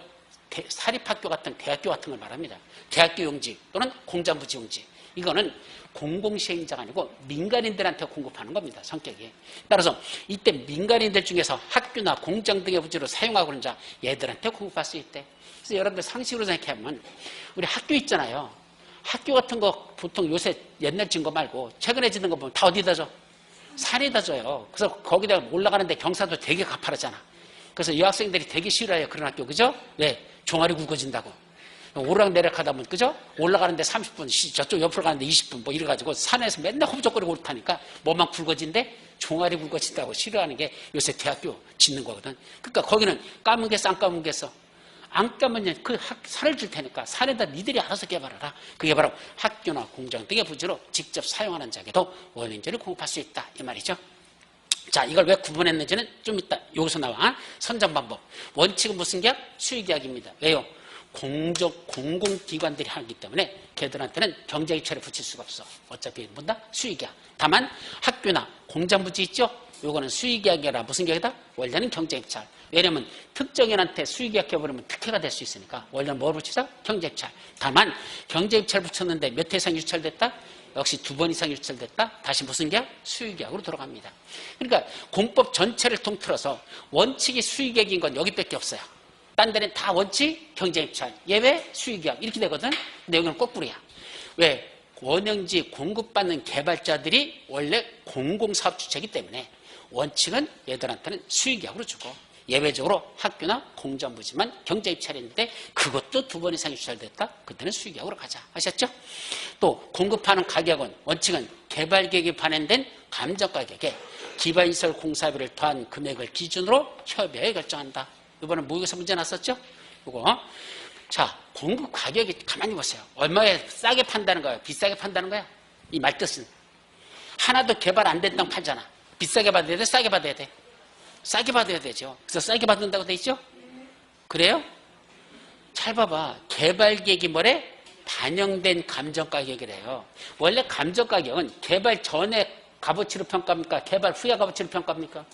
사립학교 같은 대학교 같은 걸 말합니다. 대학교 용지 또는 공장부지 용지. 이거는 공공시행자가 아니고 민간인들한테 공급하는 겁니다. 성격이. 따라서 이때 민간인들 중에서 학교나 공장 등의 부지로 사용하고 있는 자 얘들한테 공급할 수 있대. 그래서 여러분들 상식으로 생각하면 우리 학교 있잖아요. 학교 같은 거 보통 요새 옛날 짓는 거 말고 최근에 짓는 거 보면 다 어디다 줘? 산에다 줘요. 그래서 거기다 올라가는데 경사도 되게 가파르잖아. 그래서 여학생들이 되게 싫어해요. 그런 학교. 그죠? 왜? 종아리 굵어진다고. 오르락내리락 하다 보면 그죠? 올라가는데 30분, 저쪽 옆으로 가는데 20분 뭐 이래가지고 산에서 맨날 hov적거리고 오르타니까 뭐만 굵어진데 종아리 굵어진다고 싫어하는 게 요새 대학교 짓는 거거든. 그러니까 거기는 까문 게 안 까문 게 써. 안 까면 그 산을 줄 테니까 산에다 니들이 알아서 개발하라. 그게 바로 학교나 공장 등의 부지로 직접 사용하는 자에게도 원형지를 공급할 수 있다. 이 말이죠. 자, 이걸 왜 구분했는지는 좀 이따 여기서 나와. 선정 방법. 원칙은 무슨 계약? 수의계약입니다. 왜요? 공공기관들이 하기 때문에 걔들한테는 경제입찰을 붙일 수가 없어. 어차피 뭔다? 수의계약. 다만 학교나 공장부지 있죠? 요거는 수의계약이라 무슨 계약이다? 원래는 경제입찰. 왜냐면 특정인한테 수의계약 해버리면 특혜가 될 수 있으니까 원래는 뭘 붙이자? 경제입찰. 다만 경제입찰 붙였는데 몇 회 이상 유찰됐다? 역시 2번 이상 유찰됐다? 다시 무슨 계약? 수의계약으로 들어갑니다. 그러니까 공법 전체를 통틀어서 원칙이 수의계약인 건 여기밖에 없어요. 딴 데는 다 원칙, 경제입찰, 예외, 수의계약 이렇게 되거든. 근데 여기는 거꾸로야. 왜? 원형지 공급받는 개발자들이 원래 공공사업 주체이기 때문에 원칙은 얘들한테는 수의계약으로 주고 예외적으로 학교나 공정부지만 경제입찰인데 그것도 2번 이상 유찰됐다? 그때는 수의계약으로 가자. 아셨죠? 또 공급하는 가격은 원칙은 개발계획이 반영된 감정가격에 기반시설 공사비를 더한 금액을 기준으로 협의회에 결정한다. 이번에 모의고사 문제 났었죠? 이거. 자, 공급 가격이 가만히 보세요. 얼마에 싸게 판다는 거예요? 비싸게 판다는 거야? 이 말뜻은. 하나도 개발 안 된다고 팔잖아. 비싸게 받아야 돼? 싸게 받아야 돼? 싸게 받아야 되죠. 그래서 싸게 받는다고 돼 있죠? 그래요? 잘 봐봐. 개발 계획이 뭐래? 반영된 감정가격이래요. 원래 감정가격은 개발 전에 값어치로 평가합니까? 개발 후에 값어치로 평가합니까?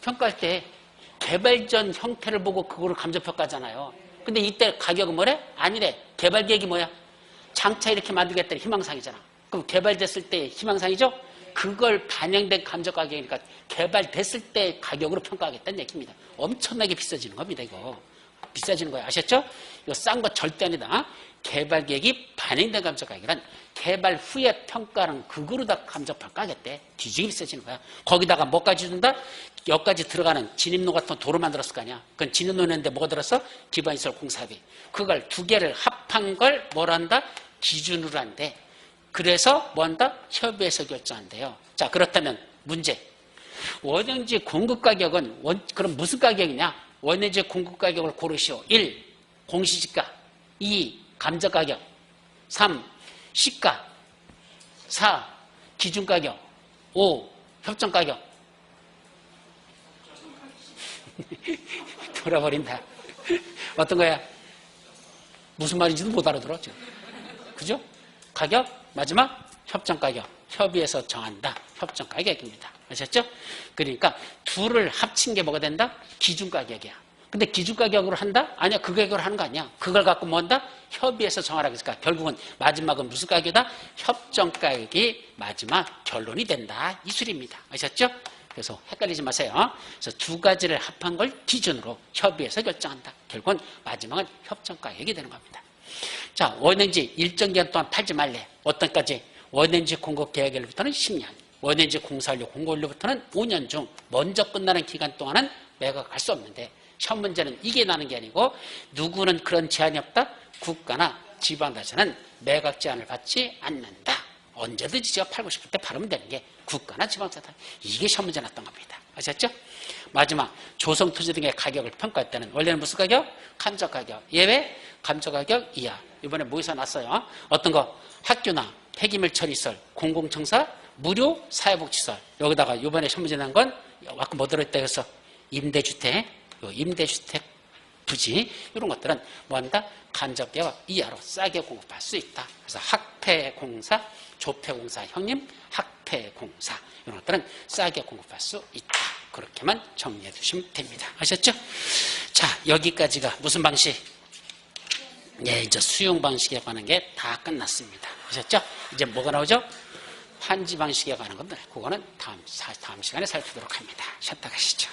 평가할 때 개발 전 형태를 보고 그거를 감정평가하잖아요. 근데 이때 가격은 뭐래? 아니래. 개발 계획이 뭐야? 장차 이렇게 만들겠다는 희망상이잖아. 그럼 개발됐을 때 희망상이죠? 그걸 반영된 감정가격이니까 개발됐을 때 가격으로 평가하겠다는 얘기입니다. 엄청나게 비싸지는 겁니다. 이거 비싸지는 거예요. 아셨죠? 이거 싼 거 절대 아니다. 개발 계획이 반영된 감정가격이란 개발 후에 평가는 그거로 다 감정평가하겠대. 뒤지게 비싸지는 거야. 거기다가 뭐까지 준다? 여기까지 들어가는 진입로 같은 도로 만들었을 거 아니야. 그건 진입로인데 뭐가 들었어? 기반시설 공사비. 그걸 2개를 합한 걸 뭘 한다? 기준으로 한대. 그래서 뭐 한다? 협의해서 결정한대요. 자, 그렇다면 문제. 원형지 공급 가격은 그럼 무슨 가격이냐? 원형지 공급 가격을 고르시오. 1. 공시지가. 2. 감정가격. 3. 시가. 4. 기준가격. 5. 협정가격. 돌아버린다. 어떤 거야? 무슨 말인지도 못 알아들어. 지금. 그죠? 가격, 마지막 협정가격. 협의해서 정한다. 협정가격입니다. 아셨죠? 그러니까 둘을 합친 게 뭐가 된다? 기준가격이야. 근데 기준가격으로 한다? 아니야. 그 가격으로 하는 거 아니야. 그걸 갖고 뭐 한다? 협의해서 정하라. 그러니까 결국은 마지막은 무슨 가격이다? 협정가격이 마지막 결론이 된다. 이 소리입니다. 아셨죠? 그래서 헷갈리지 마세요. 그래서 2가지를 합한 걸 기준으로 협의해서 결정한다. 결국은 마지막은 협정가격이 되는 겁니다. 자, 원행지 일정 기간 동안 팔지 말래. 어떤 까지? 원행지 공급 계약일부터는 10년, 원행지 공사완료 공고일로부터는 5년 중 먼저 끝나는 기간 동안은 매각할 수 없는데 시험 문제는 이게 나는 게 아니고 누구는 그런 제한이 없다? 국가나 지방자치는 매각 제한을 받지 않는다. 언제든지 제가 팔고 싶을 때 팔으면 되는 게 국가나 지방자치. 이게 시험 문제 났던 겁니다. 아셨죠? 마지막 조성토지 등의 가격을 평가할 때는 원래는 무슨 가격? 감정가격. 예외? 감정가격 이하. 이번에 모의사 났어요. 어떤 거? 학교나 폐기물 처리시설, 공공청사, 무료 사회복지시설. 여기다가 이번에 시험 문제 난 건 아까 뭐 들어있다 해서 임대주택, 임대주택 부지 이런 것들은 뭐한다? 감정가격 이하로 싸게 공급할 수 있다. 그래서 학폐공사, 조폐공사, 형님, 학폐공사 이런 것들은 싸게 공급할 수 있다. 그렇게만 정리해 두시면 됩니다. 아셨죠? 자, 여기까지가 무슨 방식? 예, 이제 수용 방식에 관한 게 다 끝났습니다. 아셨죠? 이제 뭐가 나오죠? 환지 방식에 관한 건데 그거는 다음 시간에 살피도록 합니다. 쉬었다 가시죠.